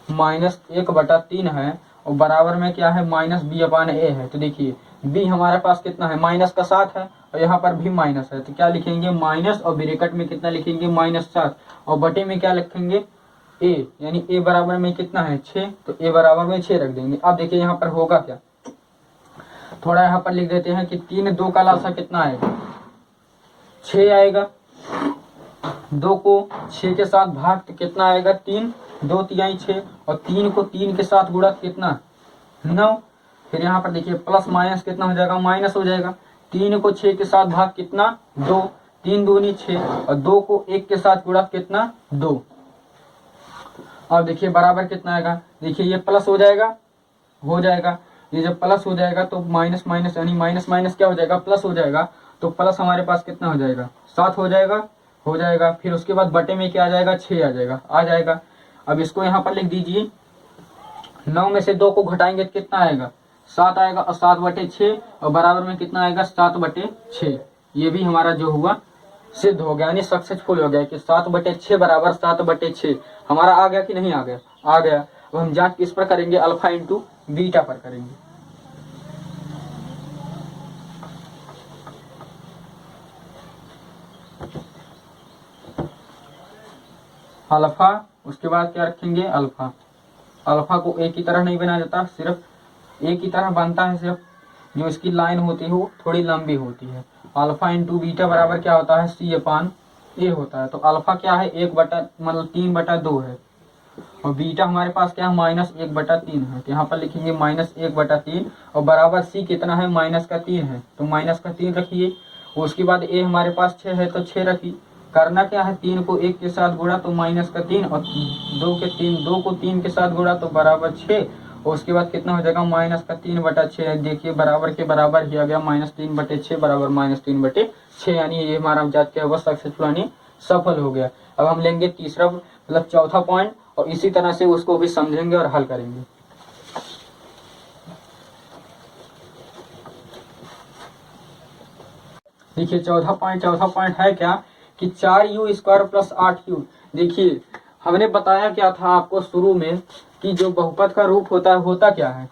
-1/3 है और बराबर में क्या है, माइनस बी अपान ए है। तो देखिए बी हमारे पास कितना है, माइनस का 7 है और यहाँ पर भी माइनस है, तो क्या लिखेंगे माइनस और ब्रैकेट में कितना लिखेंगे, -7 और बटे में क्या लिखेंगे ए, यानी ए बराबर में कितना है 6, तो ए बराबर में 6 रख देंगे। अब देखिए यहाँ पर होगा क्या, थोड़ा यहाँ पर लिख देते हैं कि 3 2 का लासा कितना आएगा, 6 आएगा। 2 को 6 के साथ भाग तो कितना आएगा, 3, 2 तिहाई 6 और 3 को 3 के साथ गुणा कितना 9। फिर यहाँ पर देखिए प्लस माइनस कितना हो जाएगा, माइनस हो जाएगा। 3 को 6 के साथ भाग कितना 2, 3 दूनी 6 और 2 को 1 के साथ गुणा कितना 2। अब देखिए बराबर कितना आएगा, देखिए ये प्लस हो जाएगा, ये जब प्लस हो जाएगा तो माइनस माइनस यानी माइनस माइनस क्या हो जाएगा, प्लस हो जाएगा। तो प्लस हमारे पास कितना हो जाएगा, 7 हो जाएगा। फिर उसके बाद बटे में क्या आ जाएगा, 6 आ जाएगा। अब इसको यहाँ पर लिख दीजिए, 9 में से 2 को घटाएंगे तो कितना आएगा, 7 आएगा और 7/6 और बराबर में कितना आएगा, 7/6। ये भी हमारा जो हुआ सिद्ध हो गया, यानी सक्सेसफुल हो गया कि 7/6 बराबर 7/6 हमारा आ गया कि नहीं आ गया, आ गया। अब हम जांच किस पर करेंगे, अल्फा इंटू बीटा पर करेंगे। अल्फा, उसके बाद क्या रखेंगे, अल्फा को एक की तरह नहीं बनाया जाता, सिर्फ एक की तरह बनता है, सिर्फ जो इसकी लाइन होती है वो थोड़ी लंबी होती है। अल्फा इंटू बीटा बराबर क्या होता है, सी अपान ए होता है। तो अल्फा क्या है, 3/2 है और बीटा हमारे पास क्या है, -1/3 है। तो यहाँ पर लिखेंगे -1/3 और बराबर सी कितना है, -3 है, तो -3 रखिए। उसके बाद ए हमारे पास 6 है तो 6 रखिए। करना क्या है, 3 को 1 के साथ गुणा तो -3 और 2 को 3 के साथ गुणा तो बराबर 6 और उसके बाद कितना हो जाएगा, -3/6। देखिए बराबर के बराबर ही आ गया, -3/6 बराबर -3/6, यानी ये हमारा जांच क्या हुआ, सक्सेसफुल यानी सफल हो गया। अब हम लेंगे तीसरा मतलब चौथा पॉइंट और इसी तरह से उसको भी समझेंगे और हल करेंगे। देखिए चौथा पॉइंट है क्या कि 4u² + 8u। देखिए हमने बताया क्या था आपको शुरू में कि जो बहुपद का रूप होता क्या है।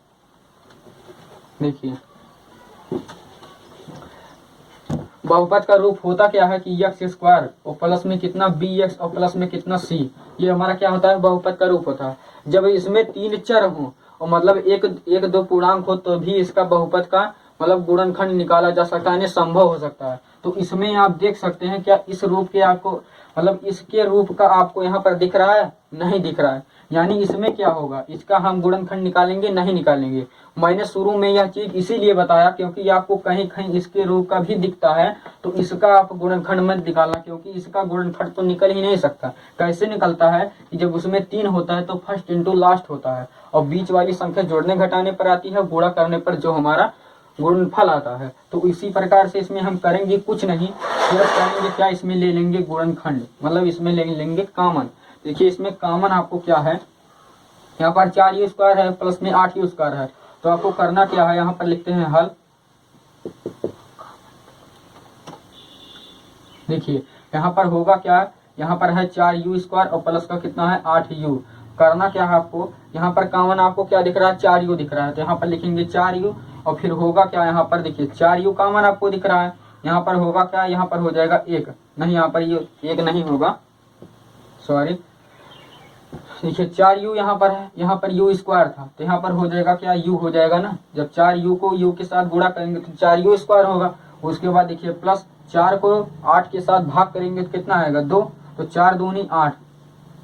देखिए बहुपद का रूप होता क्या है कि x² और प्लस में कितना bx और प्लस में कितना c, ये हमारा क्या होता है, बहुपद का रूप होता है। जब इसमें 3 चर हो और मतलब एक दो पूर्णांक हो तो भी इसका बहुपद का मतलब गुणनखंड निकाला जा सकता है, संभव हो सकता है। तो इसमें आप देख सकते हैं क्या इस रूप के आपको मतलब इसके रूप का आपको यहाँ पर दिख रहा है, नहीं दिख रहा है, यानी इसमें क्या होगा, इसका हम गुणनखंड निकालेंगे, नहीं निकालेंगे। मैंने शुरू में यह चीज इसीलिए बताया क्योंकि आपको कहीं कहीं इसके रूप का भी दिखता है तो इसका आप गुणनखंड मत निकालना, क्योंकि इसका गुणनखंड तो निकल ही नहीं सकता। कैसे निकलता है कि जब उसमें 3 होता है तो फर्स्ट इंटू लास्ट होता है और बीच वाली संख्या जोड़ने घटाने पर आती है, गुणा करने पर जो हमारा गुणनफल आता है। तो इसी प्रकार से इसमें हम करेंगे कुछ नहीं, सिर्फ करेंगे क्या, इसमें ले लेंगे गुणनखंड, मतलब इसमें ले लेंगे कॉमन। देखिए इसमें कॉमन आपको क्या है, यहाँ पर 4u² है प्लस में 8u² है, तो आपको करना क्या है, यहाँ पर लिखते हैं हल। देखिए यहाँ पर होगा क्या, यहाँ पर है 4u² और प्लस का कितना है 8u। करना क्या है आपको, यहाँ पर कॉमन आपको क्या दिख रहा है, 4u दिख रहा है, तो यहाँ पर लिखेंगे 4u और फिर होगा क्या, यहाँ पर देखिए 4u कॉमन आपको दिख रहा है, यहाँ पर होगा क्या, यहाँ पर हो जाएगा 1, नहीं यहाँ पर ये 1 नहीं होगा, सॉरी। देखिए 4u यहाँ पर है, यहाँ पर u² था तो यहाँ पर हो जाएगा क्या, u हो जाएगा ना। जब 4u को u के साथ गुणा करेंगे तो 4u² होगा। उसके बाद देखिए प्लस 4 को 8 के साथ भाग करेंगे तो कितना आएगा 2, तो 4 दूनी 8।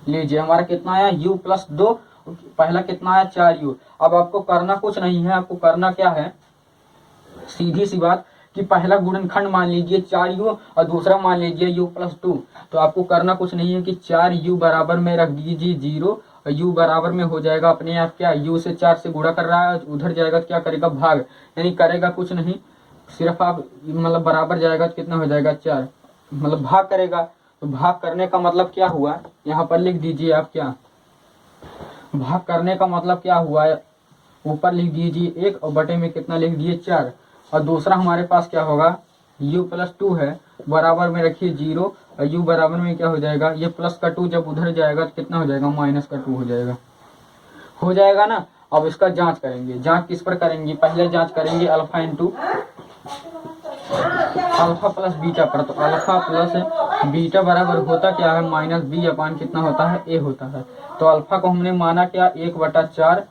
लीजिए हमारा कितना आया u + 2, पहला कितना आया 4u। अब आपको करना कुछ नहीं है, आपको करना क्या है, सीधी सी बात कि पहला गुणनखंड मान लीजिए 4u और दूसरा मान लीजिए u + 2। तो आपको करना कुछ नहीं है कि 4u बराबर में रख दीजिए 0 और u बराबर में हो जाएगा अपने आप क्या, u से 4 से गुणा कर रहा है, उधर जाएगा तो क्या करेगा भाग, यानी करेगा कुछ नहीं, सिर्फ आप मतलब बराबर जाएगा तो कितना हो जाएगा 4, मतलब भाग करेगा तो भाग करने का मतलब क्या हुआ, यहाँ पर लिख दीजिए आप क्या, भाग करने का मतलब क्या हुआ है, ऊपर लिख दीजिए 1 और बटे में कितना लिख दिए 4। और दूसरा हमारे पास क्या होगा, u प्लस 2 है, बराबर में रखिए 0 और u बराबर में क्या हो जाएगा, ये प्लस का 2 जब उधर जाएगा तो कितना हो जाएगा, माइनस का 2 हो जाएगा ना। अब इसका जांच करेंगे, जांच किस पर करेंगे, पहले जांच करेंगे alpha into alpha plus beta पर। तो अल्फा प्लस बीटा बराबर होता क्या है, माइनस बी अपान कितना होता है, ए होता है। तो अल्फा को हमने माना क्या, 1/4,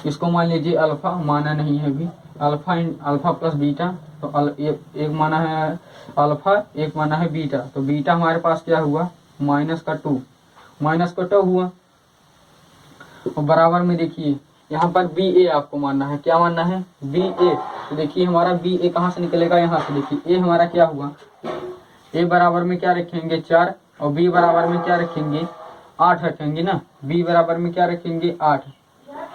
इसको मान लीजिए अल्फा, माना नहीं है अभी, अल्फा प्लस बीटा। तो एक माना है अल्फा, एक माना है बीटा। तो बीटा हमारे पास क्या हुआ, माइनस का 2 हुआ। और बराबर में देखिए यहाँ पर बी ए आपको मानना है, क्या मानना है, बी ए। तो देखिए हमारा बी ए कहाँ से निकलेगा, यहाँ से। देखिए ए हमारा क्या हुआ, ए बराबर में क्या रखेंगे 4 और बी बराबर में क्या रखेंगे 8 रखेंगे ना, बी बराबर में क्या रखेंगे 8।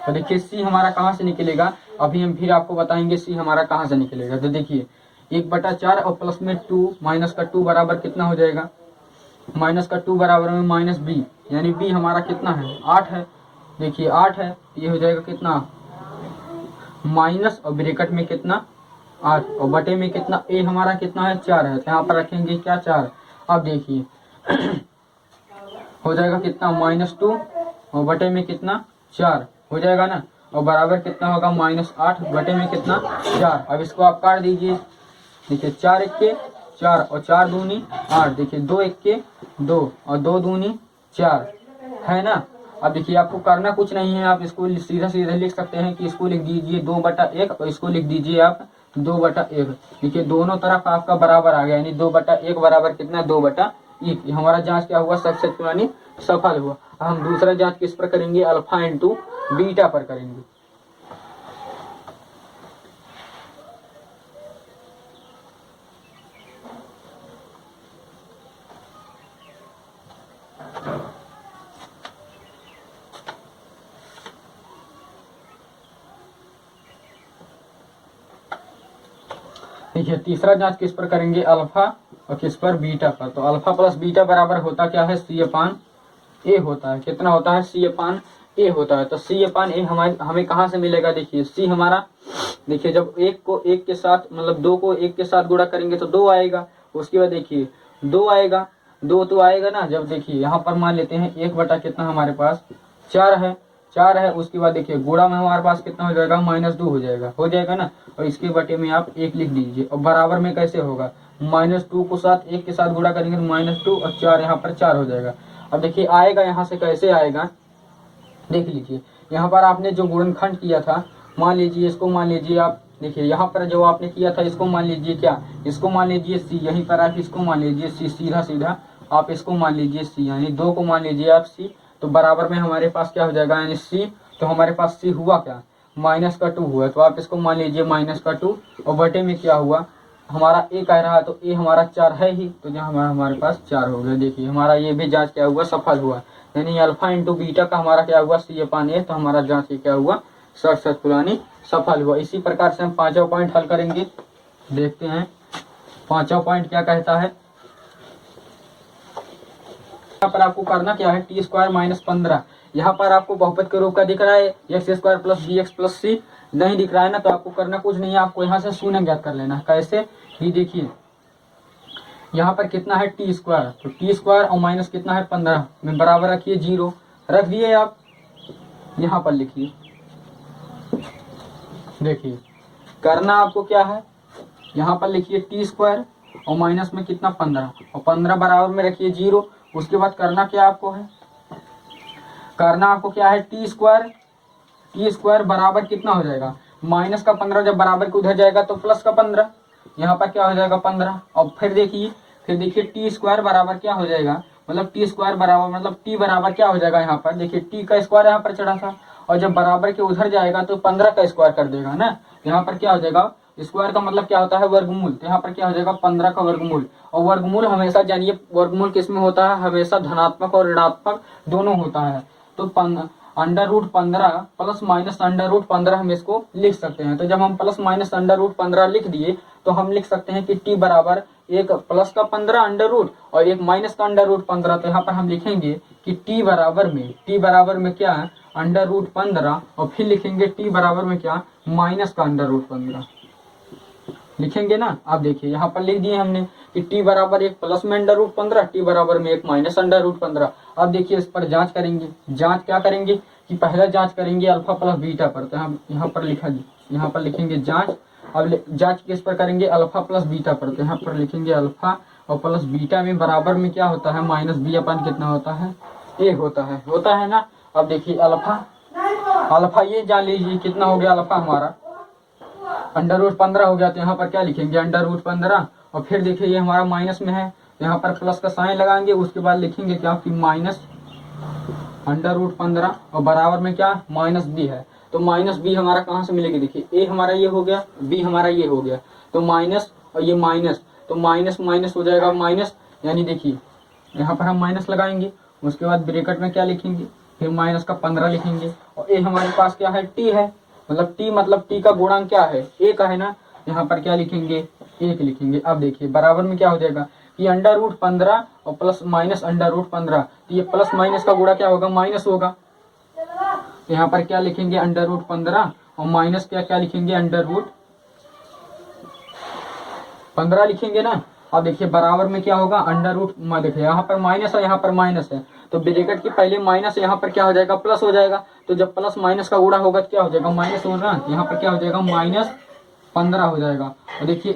तो देखिए सी हमारा कहाँ से निकलेगा, अभी हम फिर आपको बताएंगे सी हमारा कहाँ से निकलेगा। तो देखिए 1/4 और प्लस में 2 माइनस का 2 बराबर कितना हो जाएगा, माइनस का 2 बराबर में माइनस बी, यानी बी हमारा कितना है 8 है। देखिए 8 है, ये हो जाएगा कितना, माइनस और ब्रैकेट में कितना 8 और बटे में कितना, ए हमारा कितना है 4 है, तो यहाँ पर रखेंगे क्या 4। अब देखिए हो जाएगा कितना, -2 और बटे में कितना 4 हो जाएगा ना। और बराबर कितना होगा, -8 बटे में कितना 4। अब इसको आप काट दीजिए। देखिए 4 1 के 4 और 4 दूनी 8। देखिए 2 1 के 2 और 2 दूनी 4 है ना। अब देखिए आपको करना कुछ नहीं है, आप इसको सीधा सीधा लिख सकते हैं कि इसको लिख दीजिए 2/1 और इसको लिख दीजिए आप 2/1। देखिए दोनों तरफ आपका बराबर आ गया, यानी 2/1 बराबर कितना, 2/1। हमारा जांच क्या हुआ, सक्सेसफुली सफल हुआ। हम दूसरा जांच किस पर करेंगे, अल्फा इंटू बीटा पर करेंगे। देखिए तीसरा जांच किस पर करेंगे, अल्फा और किस पर, बीटा पर। तो अल्फा प्लस बीटा बराबर होता क्या है, सी अपान ए होता है। कितना होता है, सी अपान ए होता है। तो सी अपान ए हमें कहाँ से मिलेगा, देखिए सी हमारा, देखिए जब एक को एक के साथ, मतलब 2 को 1 के साथ गुणा करेंगे तो 2 आएगा। उसके बाद देखिए 2 आएगा, 2 तो आएगा ना। जब देखिए यहाँ पर मान लेते हैं 1 बटा कितना हमारे पास 4 है। उसके बाद देखिए गुणा में हमारे पास कितना हो जाएगा, -2 हो जाएगा ना। और इसके बटे में आप 1 लिख दीजिए। और बराबर में कैसे होगा, -2 को साथ 1 के साथ गुणा करेंगे तो -2 और 4 यहाँ पर 4 हो जाएगा। अब देखिए आएगा यहाँ से, कैसे आएगा देख लीजिए। यहाँ पर आपने जो गुणनखंड किया था, मान लीजिए इसको, मान लीजिए आप, देखिए यहाँ पर जो आपने किया था इसको मान लीजिए क्या, इसको मान लीजिए सी। यहीं पर आप इसको मान लीजिए सी, सीधा आप इसको मान लीजिए सी, यानी 2 को मान लीजिए आप सी। तो बराबर में हमारे पास क्या हो जाएगा, यानी सी। तो हमारे पास सी हुआ क्या, -2 हुआ। तो आप इसको मान लीजिए -2 और बटे में क्या हुआ, हमारा ए कह रहा है तो ए हमारा 4 है ही, तो जहाँ हमारे पास 4 हो गया। देखिए हमारा ये भी जांच क्या हुआ, सफल हुआ। यानी अल्फा इंटू बीटा का हमारा क्या हुआ, सी अपान ए। तो हमारा जांच क्या हुआ, सक्सेसफुली सफल हुआ। इसी प्रकार से हम पांचवा पॉइंट हल करेंगे। देखते हैं पांचवा पॉइंट क्या कहता है। यहाँ पर आपको करना क्या है, t² - 15। यहाँ पर आपको बहुपद के रूप का दिख रहा है, x² + bx + c नहीं दिख रहा है ना। तो आपको करना कुछ नहीं है, आपको यहाँ से शून्य ज्ञात कर लेना है। कैसे, ये देखिए यहाँ पर कितना है t², तो t² और माइनस कितना है 15 में बराबर रखिए 0, रख दिए आप। यहाँ पर लिखिए, देखिए करना आपको क्या है, यहाँ पर लिखिए t² और माइनस में कितना 15 और 15 बराबर में रखिए 0। उसके बाद करना क्या आपको है, करना आपको क्या है, t² बराबर कितना हो जाएगा, माइनस का 15 जब बराबर के उधर जाएगा तो प्लस का 15, यहाँ पर क्या हो जाएगा 15। और फिर देखिए t² बराबर क्या हो जाएगा, मतलब t² बराबर, मतलब t बराबर क्या हो जाएगा, यहाँ पर देखिए t का स्क्वायर यहाँ पर चढ़ा था और जब बराबर के उधर जाएगा तो 15 का स्क्वायर कर देगा ना। यहाँ पर क्या हो जाएगा, स्क्वायर का मतलब क्या होता है, वर्गमूल। तो यहाँ पर क्या हो जाएगा 15 का वर्गमूल। और वर्गमूल हमेशा जानिए, वर्गमूल किसमें होता है, हमेशा धनात्मक और ऋणात्मक दोनों होता है। तो √15 ± √15 हम इसको लिख सकते हैं। तो जब हम ±√15 लिख दिए तो हम लिख सकते हैं कि t बराबर एक प्लस का 15 अंडर रूट और एक माइनस का अंडर रूट 15। तो यहाँ पर हम लिखेंगे कि t बराबर में क्या है, अंडर रूट 15, और फिर लिखेंगे t बराबर में क्या, माइनस का अंडर रूट 15 लिखेंगे ना। आप देखिए यहाँ पर लिख दिए हमने कि t बराबर एक प्लस में अंडर रूट 15, t बराबर में एक माइनस अंडर रूट 15। अब देखिए इस पर जांच करेंगे। जांच क्या करेंगे कि पहला जांच करेंगे अल्फा प्लस बीटा पर। तो हम यहाँ पर यहाँ पर लिखेंगे जांच। अब जांच किस पर करेंगे, अल्फा प्लस बीटा पर। तो यहाँ पर लिखेंगे अल्फा और प्लस बीटा में बराबर में क्या होता है, माइनस बी अपन कितना होता है, ए होता है ना। अब देखिए अल्फा ये जान लीजिए कितना हो गया, अल्फा हमारा अंडर रूट 15 हो गया। तो यहाँ पर क्या लिखेंगे, अंडर रूट 15, और फिर देखिए ये हमारा माइनस में है तो यहाँ पर प्लस का साइन लगाएंगे। उसके बाद लिखेंगे क्या कि माइनस अंडर रूट 15 और बराबर में क्या, माइनस बी है। तो माइनस बी हमारा कहाँ से मिलेगी, देखिए ए हमारा ये हो गया, बी हमारा ये हो गया, तो माइनस और ये माइनस, तो माइनस माइनस हो जाएगा माइनस, यानी देखिए यहाँ पर हम माइनस लगाएंगे। उसके बाद ब्रैकेट में क्या लिखेंगे, फिर माइनस का 15 लिखेंगे, और ए हमारे पास क्या है, टी है, मतलब टी का गुणांक क्या है, ए का है ना। यहाँ पर क्या लिखेंगे, 1 लिखेंगे। अब देखिए बराबर में क्या हो जाएगा कि अंडर रूट 15 और प्लस माइनस अंडर रूट 15, तो ये प्लस माइनस का गुणा क्या होगा, माइनस होगा। तो यहाँ पर क्या लिखेंगे, अंडर रूट 15 और माइनस क्या लिखेंगे, अंडर रूट 15 लिखेंगे ना। अब देखिए बराबर में क्या होगा, अंडर रूट, देखिए यहाँ पर माइनस है, यहाँ पर माइनस है, तो ब्रैकेट के पहले माइनस, यहाँ पर क्या हो जाएगा, प्लस हो जाएगा। तो जब प्लस माइनस का गुणा होगा तो क्या हो जाएगा, माइनस होगा। यहाँ पर क्या हो जाएगा, माइनस 15 हो जाएगा। और देखिए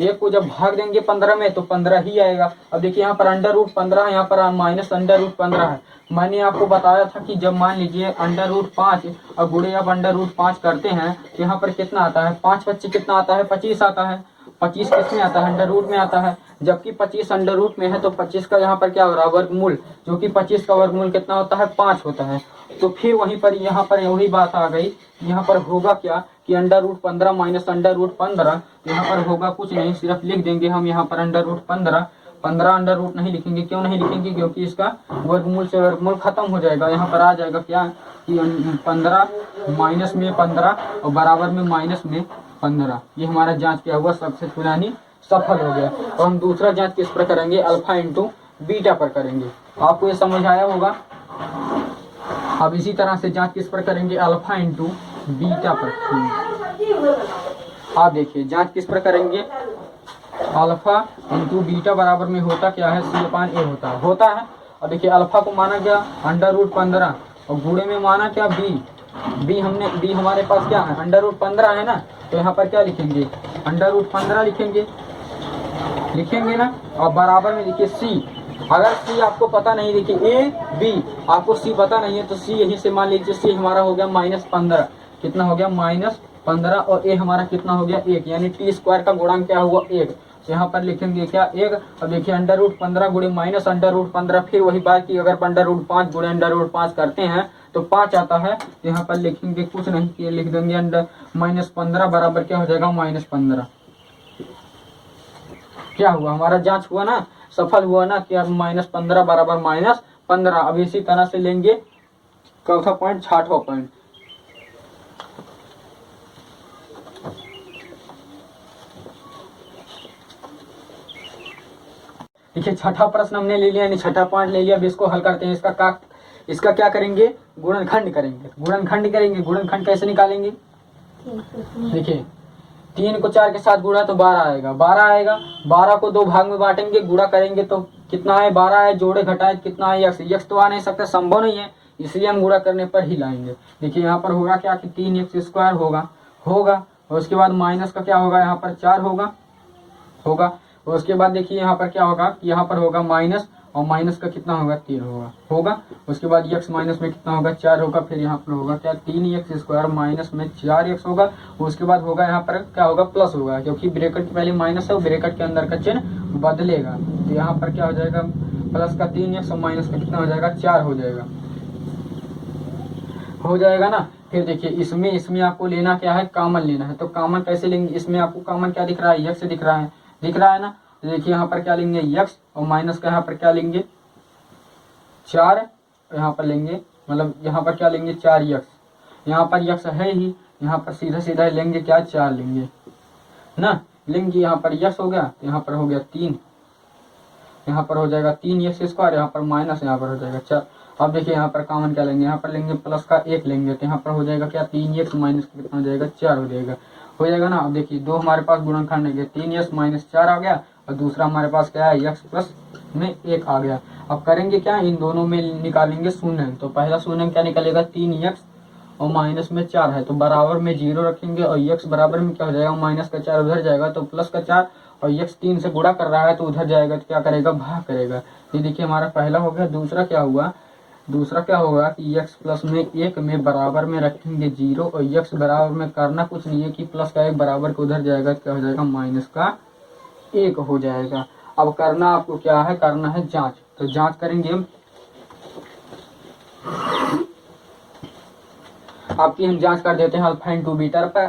एक को जब भाग देंगे 15 में तो 15 ही आएगा। अब देखिए यहाँ पर अंडर रूट 15, यहाँ पर माइनस अंडर रूट 15 है। मैंने आपको बताया था कि जब मान लीजिए अंडर रूट 5 और गुणे अब अंडर रूट 5 करते हैं तो यहाँ पर कितना आता है, 5 25 कितना आता है, 25 आता है। 25 किस में आता है, अंडर रूट में आता है, जबकि 25 अंडर रूट में है तो 25 का यहाँ पर क्या हो रहा है, वर्गमूल, जो कि 25 का वर्गमूल कितना होता है, 5 होता है। तो फिर वहीं पर यहाँ पर वही बात आ गई, यहाँ पर होगा क्या कि under root 15 minus under root 15, यहाँ पर होगा कुछ नहीं, सिर्फ लिख देंगे हम यहाँ पर अंडर रूट 15 अंडर रूट नहीं लिखेंगे। क्यों नहीं लिखेंगे, क्योंकि इसका वर्गमूल से वर्गमूल खत्म हो जाएगा। यहाँ पर आ जाएगा क्या कि 15 माइनस में 15 और बराबर में माइनस में 15। ये हमारा जांच क्या हुआ, सबसे पुरानी सफल हो गया। और हम दूसरा जांच किस पर करेंगे, अल्फा इंटू बीटा पर करेंगे। आपको ये समझ आया होगा। अब इसी तरह से जांच किस पर करेंगे, अल्फा इंटू बीटा पर। आप देखिए जांच किस पर करेंगे, अल्फा इंटू बीटा बराबर में होता क्या है, C/A होता है। और देखिए अल्फा को माना गया अंडर रूट 15 और गुणे में माना क्या, बी हमारे पास क्या है, अंडर रूट 15 है ना। तो यहाँ पर क्या लिखेंगे, अंडर रूट 15 लिखेंगे ना। और बराबर में देखिए C, अगर C आपको पता नहीं, देखिए A B आपको C पता नहीं है तो C यहीं से मान लीजिए C हमारा हो गया -15, कितना हो गया, -15, और A हमारा कितना हो गया, 1, यानी t² का गुणांक क्या हुआ, 1। तो यहाँ पर लिखेंगे क्या, 1। अब देखिए अंडर रूट 15 गुणे माइनस अंडर रूट 15, फिर वही बात की अगर अंडर रूट 5 गुणे अंडर रूट 5 करते हैं तो 5 आता है। तो यहाँ पर लिखेंगे कुछ नहीं किए, लिख देंगे अंडर -15 बराबर क्या हो जाएगा, -15। क्या हुआ, हमारा जांच हुआ ना, सफल हुआ ना कि अब -15 बराबर -15। अब इसी तरह से लेंगे चौथा पॉइंट, 6वां पॉइंट। देखिए 6ठा प्रश्न हमने ले लिया, यानी 6ठा पॉइंट ले लिया। अब इसको हल करते हैं। इसका क्या करेंगे, गुणनखंड करेंगे। गुणनखंड कैसे निकालेंगे, देखिए 3 को 4 के साथ गुणा तो 12 आएगा। 12 को 2 भाग में बांटेंगे, गुणा करेंगे तो कितना है, 12 है, जोड़े घटाए कितना है, यक्स तो आ नहीं सकता, संभव नहीं है, इसलिए हम गुणा करने पर ही लाएंगे। देखिए यहाँ पर होगा क्या कि 3x² होगा, और उसके बाद माइनस का क्या होगा, यहाँ पर 4 होगा। और उसके बाद देखिए यहाँ पर क्या होगा, यहाँ पर होगा माइनस, और माइनस का कितना होगा, 3 होगा। उसके बाद x माइनस में कितना होगा, 4 होगा। फिर यहाँ पर होगा क्या, 3x² माइनस में 4x होगा। उसके बाद होगा यहाँ पर क्या होगा, प्लस होगा, क्योंकि ब्रैकेट के पहले माइनस है, ब्रैकेट के अंदर का चिन्ह बदलेगा। तो यहाँ पर क्या हो जाएगा, प्लस का 3x और माइनस का कितना हो जाएगा, 4 हो जाएगा ना। फिर देखिए इसमें आपको लेना क्या है, कॉमन लेना है। तो कॉमन कैसे लेंगे, इसमें आपको कॉमन क्या दिख रहा है, x दिख रहा है ना। तो देखिए यहाँ पर क्या लेंगे, x, और माइनस का यहाँ पर क्या लेंगे, 4 यहाँ पर लेंगे, मतलब यहाँ पर क्या लेंगे, 4x। यहाँ पर x है ही, यहाँ पर सीधा लेंगे क्या, 4 लेंगे। ना, लेंगे यहाँ पर यक्स हो गया तो यहाँ पर हो गया 3, यहाँ पर हो जाएगा 3x², यहाँ पर माइनस यहाँ पर हो जाएगा 4। अब देखिए यहाँ पर कॉमन क्या लेंगे, यहाँ पर लेंगे प्लस का 1 लेंगे तो यहाँ पर हो जाएगा क्या 3x माइनस कितना हो जाएगा 4 हो जाएगा ना। अब देखिए दो हमारे पास गुणनखंड है, 3x माइनस 4 आ गया और दूसरा हमारे पास क्या है x प्लस में 1 आ गया। अब करेंगे क्या, इन दोनों में निकालेंगे शून्य। तो पहला शून्य क्या निकलेगा 3x और माइनस में 4 है तो बराबर में 0 रखेंगे और x बराबर में क्या हो जाएगा माइनस का 4 उधर जाएगा तो प्लस का 4 और x 3 से गुणा कर रहा है तो उधर जाएगा तो क्या करेगा भाग करेगा। ये देखिए हमारा पहला हो गया। दूसरा क्या हुआ, दूसरा क्या होगा कि x प्लस में 1 में बराबर में रखेंगे 0 और x बराबर में करना कुछ नहीं है कि प्लस का 1 बराबर को उधर जाएगा तो क्या हो जाएगा माइनस का 1 हो जाएगा। अब करना आपको क्या है, करना है जांच। तो जांच करेंगे हम, आपकी हम जांच कर देते हैं अल्फा इंटू बीटा पर,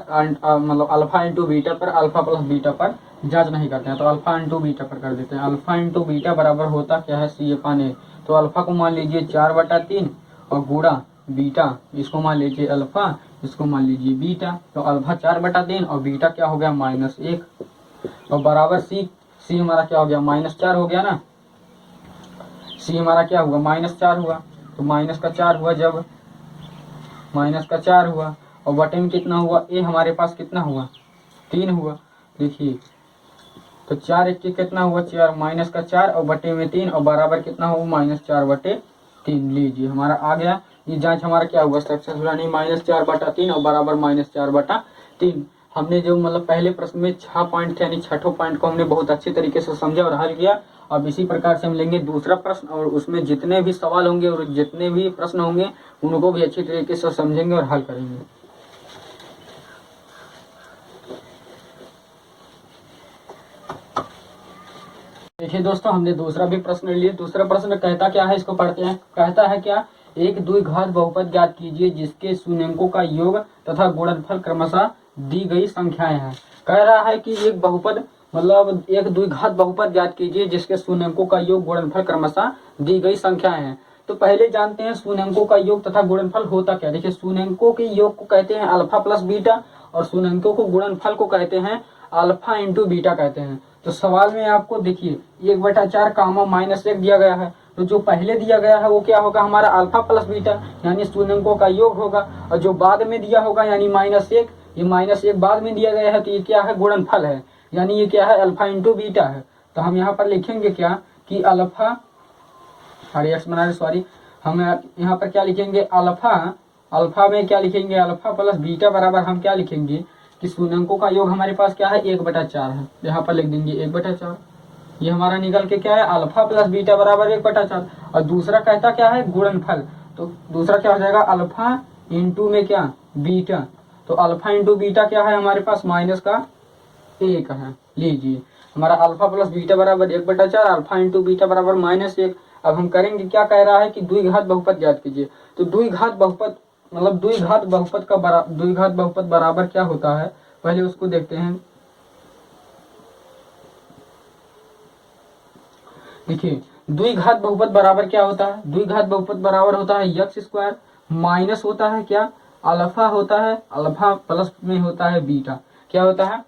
मतलब अल्फा इंटू बीटा पर, अल्फा प्लस बीटा पर जांच नहीं करते हैं तो अल्फा इंटू बीटा पर कर देते हैं। अल्फा इंटू बीटा बराबर होता क्या है C/A। तो अल्फा को मान लीजिए 4/3 और गुणा बीटा, इसको मान लीजिए अल्फा, इसको मान लीजिए बीटा। तो अल्फा 4/3 और बीटा क्या हो गया -1 और बराबर सी हमारा क्या हो गया -4 हो गया ना। सी हमारा क्या हुआ -4 हुआ तो माइनस का 4 हुआ, जब माइनस का 4 हुआ और बटे में कितना हुआ ए हमारे पास कितना हुआ 3 हुआ। देखिए तो 4 1 कितना हुआ 4, माइनस का 4 और बटे में 3 और बराबर कितना हुआ -4/3। लीजिए हमारा आ गया। ये जांच हमारा क्या हुआ सक्सेसफुल, यानी -4/3 और बराबर -4/3। हमने जो मतलब पहले प्रश्न में 6 पॉइंट थे यानी छठों पॉइंट को हमने बहुत अच्छे तरीके से समझा और हल किया। अब इसी प्रकार से हम लेंगे दूसरा प्रश्न और उसमें जितने भी सवाल होंगे और जितने भी प्रश्न होंगे उनको भी अच्छी तरीके से समझेंगे और हल करेंगे। देखिए दोस्तों हमने दूसरा भी प्रश्न लिए। दूसरा प्रश्न कहता क्या है, इसको पढ़ते हैं। कहता है क्या, एक द्विघात बहुपद ज्ञात कीजिए जिसके शून्यंकों का योग तथा गुणनफल क्रमशः दी गई संख्याएं हैं। कह रहा है कि एक बहुपद मतलब एक द्विघात बहुपद ज्ञात कीजिए जिसके शून्यंकों का योग गुणनफल क्रमशः दी गई संख्याएं हैं। तो पहले जानते हैं शून्यंकों का योग तथा गुणनफल होता क्या। देखिए शून्यंकों के योग को कहते हैं अल्फा प्लस बीटा और शून्यंकों को गुणनफल को कहते हैं अल्फा इंटू बीटा कहते हैं। तो सवाल में आपको देखिए 1/4 कामा -1 दिया गया है तो जो पहले दिया गया है वो क्या होगा हमारा अल्फा प्लस बीटा यानी शून्यंकों का योग होगा और जो बाद में दिया होगा यानी -1, ये -1 बाद में दिया गया है तो ये क्या है गुणनफल है यानी ये क्या है अल्फा इंटू बीटा है। तो हम यहाँ पर लिखेंगे क्या कि अल्फा, हम यहाँ पर क्या लिखेंगे अल्फा में क्या लिखेंगे अल्फा प्लस बीटा बराबर हम क्या लिखेंगे कि शून्यंकों का योग हमारे पास क्या है 1/4 है। यहाँ पर लिख देंगे 1/4। ये हमारा निकल के क्या है अल्फा प्लस बीटा बराबर 1/4। और दूसरा कहता क्या है गुणनफल, तो दूसरा क्या हो जाएगा अल्फा इंटू में क्या बीटा। तो अल्फा इंटू बीटा क्या है हमारे पास -1 है। लीजिए हमारा अल्फा प्लस बीटा बराबर 1/4, अल्फा इंटू बीटा बराबर -1। अब हम करेंगे क्या, कह रहा है कि द्विघात बहुपद ज्ञात कीजिए। तो द्विघात बहुपद मतलब द्विघात बहुपद बराबर क्या होता है पहले उसको देखते हैं। देखिए द्विघात बहुपद बराबर क्या होता है, द्विघात बहुपद बराबर होता है x² माइनस होता है क्या अल्फा होता है, अल्फा प्लस में होता है बीटा। क्या होता है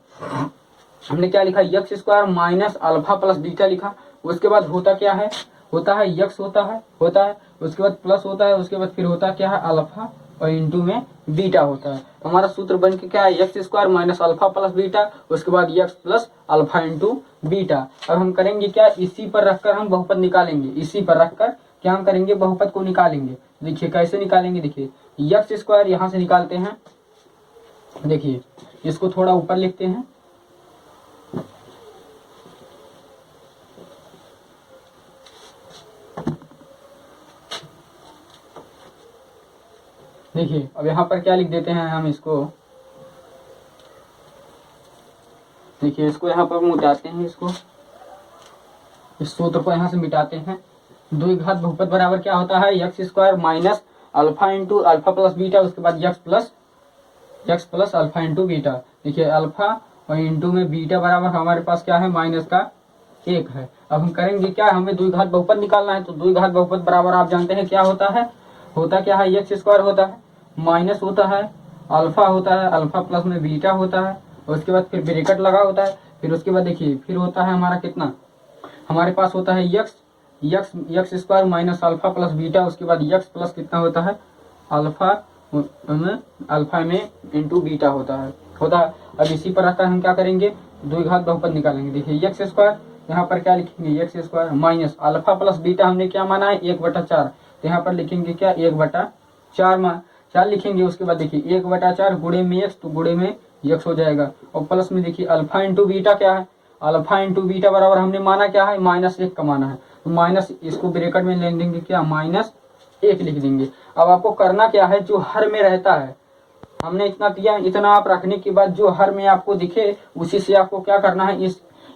हमने क्या लिखा x² minus alpha plus beta लिखा। उसके बाद होता क्या है, होता है x होता है उसके बाद प्लस होता है, उसके बाद फिर होता क्या है अल्फा और इंटू में बीटा होता है। तो हमारा सूत्र बन के क्या है x² minus alpha plus beta, उसके बाद x plus alpha into beta. अब हम करेंगे क्या, इसी पर रखकर हम बहुपद निकालेंगे। इसी पर रखकर क्या हम करेंगे बहुपद को निकालेंगे। देखिए कैसे निकालेंगे, देखिए x² यहाँ से निकालते हैं। देखिए इसको थोड़ा ऊपर लिखते हैं। देखिए अब यहाँ पर क्या लिख देते हैं हम इसको, देखिए इसको यहाँ पर मिटाते हैं, इसको इस सूत्र को यहाँ से मिटाते हैं। द्विघात बहुपद बराबर क्या होता है x² minus alpha into alpha plus beta, उसके बाद x plus alpha into beta. देखिए अल्फा और इंटू में बीटा बराबर हमारे पास क्या है -1 है। अब हम करेंगे क्या, हमें द्विघात बहुपद निकालना है। तो द्विघात बहुपद बराबर आप जानते हैं क्या होता है, क्या है x² होता है माइनस होता है अल्फा होता है, अल्फा प्लस में बीटा होता है और उसके बाद फिर ब्रैकेट लगा होता है। फिर उसके बाद देखिए फिर होता है हमारा कितना, हमारे पास होता है x square minus alpha plus beta, उसके बाद यक्स प्लस कितना होता है अल्फा में इंटू बीटा होता है। अब इसी पर आता है हम क्या करेंगे, द्विघात बहुपद निकालेंगे। देखिए यक्स स्क्वायर यहाँ पर क्या लिखेंगे, x square minus alpha plus beta हमने क्या माना है 1/4, तो यहाँ पर लिखेंगे क्या 1/4 4 लिखेंगे। उसके बाद देखिए 1/4 गुणे में यक्स, तो गुणे में यक्स हो जाएगा, और प्लस में देखिए अल्फा इंटू बीटा क्या है, अल्फा इंटू बीटा बराबर हमने माना क्या है -1 का माना है, तो माइनस इसको ब्रैकेट में ले लेंगे क्या -1 लिख देंगे। अब आपको करना क्या है, जो हर में रहता है हमने इतना किया, इतना आप रखने के बाद जो हर में आपको दिखे उसी से आपको क्या करना है,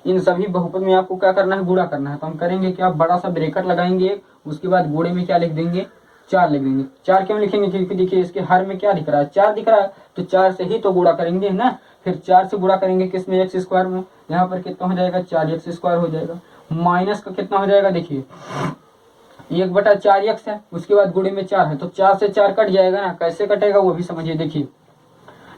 इन सभी बहुपद में आपको क्या करना है, गुणा करना है। तो हम करेंगे क्या, बड़ा सा ब्रैकेट लगाएंगे एक, उसके बाद गुणे में क्या लिख देंगे 4 लिख देंगे। 4 क्यों लिखेंगे, क्योंकि देखिए इसके हर में क्या दिख रहा है 4 दिख रहा है, तो 4 से ही तो गुणा करेंगे ना। फिर 4 से गुणा करेंगे किसमें, एक्स स्क्वायर में, यहाँ पर कितना हो जाएगा 4x स्क्वायर हो जाएगा, माइनस का कितना हो जाएगा देखिए 1/4x है, उसके बाद गुणे में 4 है, तो 4 से 4 कट जाएगा ना, कैसे कटेगा वो भी समझिए। देखिए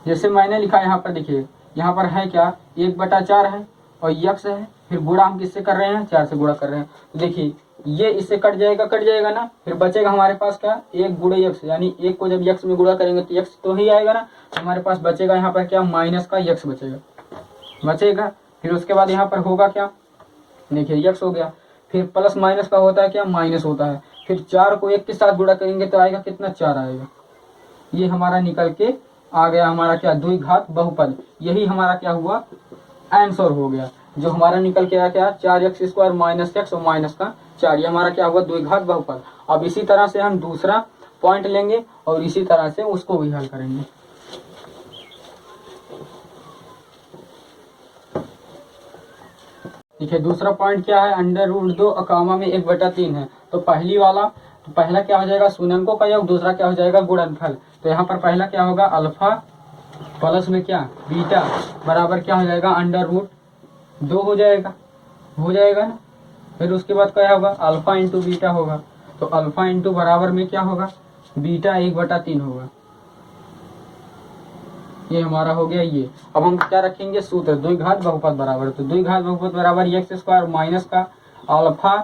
जैसे मैंने लिखा यहाँ पर, देखिए यहाँ पर है क्या 1/4 है और यक्स है, फिर गुणा हम किससे कर रहे हैं 4 से गुणा कर रहे हैं, तो देखिए ये इससे कट जाएगा ना, फिर बचेगा हमारे पास क्या 1 गुणे यक्स, यानी 1 को जब यक्स में गुणा करेंगे तो यक्स तो ही आएगा ना, तो हमारे पास बचेगा यहाँ पर क्या माइनस का यक्स बचेगा। फिर उसके बाद यहाँ पर होगा क्या, देखिए यक्स हो गया, फिर प्लस माइनस का होता है क्या माइनस होता है, फिर 4 को 1 के साथ गुणा करेंगे तो आएगा कितना 4 आएगा। ये हमारा निकल के आ गया हमारा क्या द्विघात बहुपद, यही हमारा क्या हुआ आंसर हो गया, जो हमारा निकल के आया क्या 4x स्क्वायर माइनस एक्स और माइनस का 4, ये हमारा क्या हुआ द्विघात बहुपद। अब इसी तरह से हम दूसरा पॉइंट लेंगे और इसी तरह से उसको भी हल करेंगे। देखिए दूसरा पॉइंट क्या है, √2 अकामा में 1/3 है, तो पहला क्या हो जाएगा शून्यंकों का योग, दूसरा क्या हो जाएगा गुणनफल। तो यहाँ पर पहला क्या होगा अल्फा प्लस में क्या बीटा बराबर क्या हो जाएगा √2 हो जाएगा ना। फिर उसके बाद क्या होगा अल्फा इंटू बीटा होगा, तो अल्फा इंटू बराबर में क्या होगा बीटा 1/3 होगा, ये हमारा हो गया ये। अब हम क्या रखेंगे सूत्र द्विघात बहुपद बराबर, तो द्विघात बहुपद बराबर x स्क्वायर माइनस का अल्फा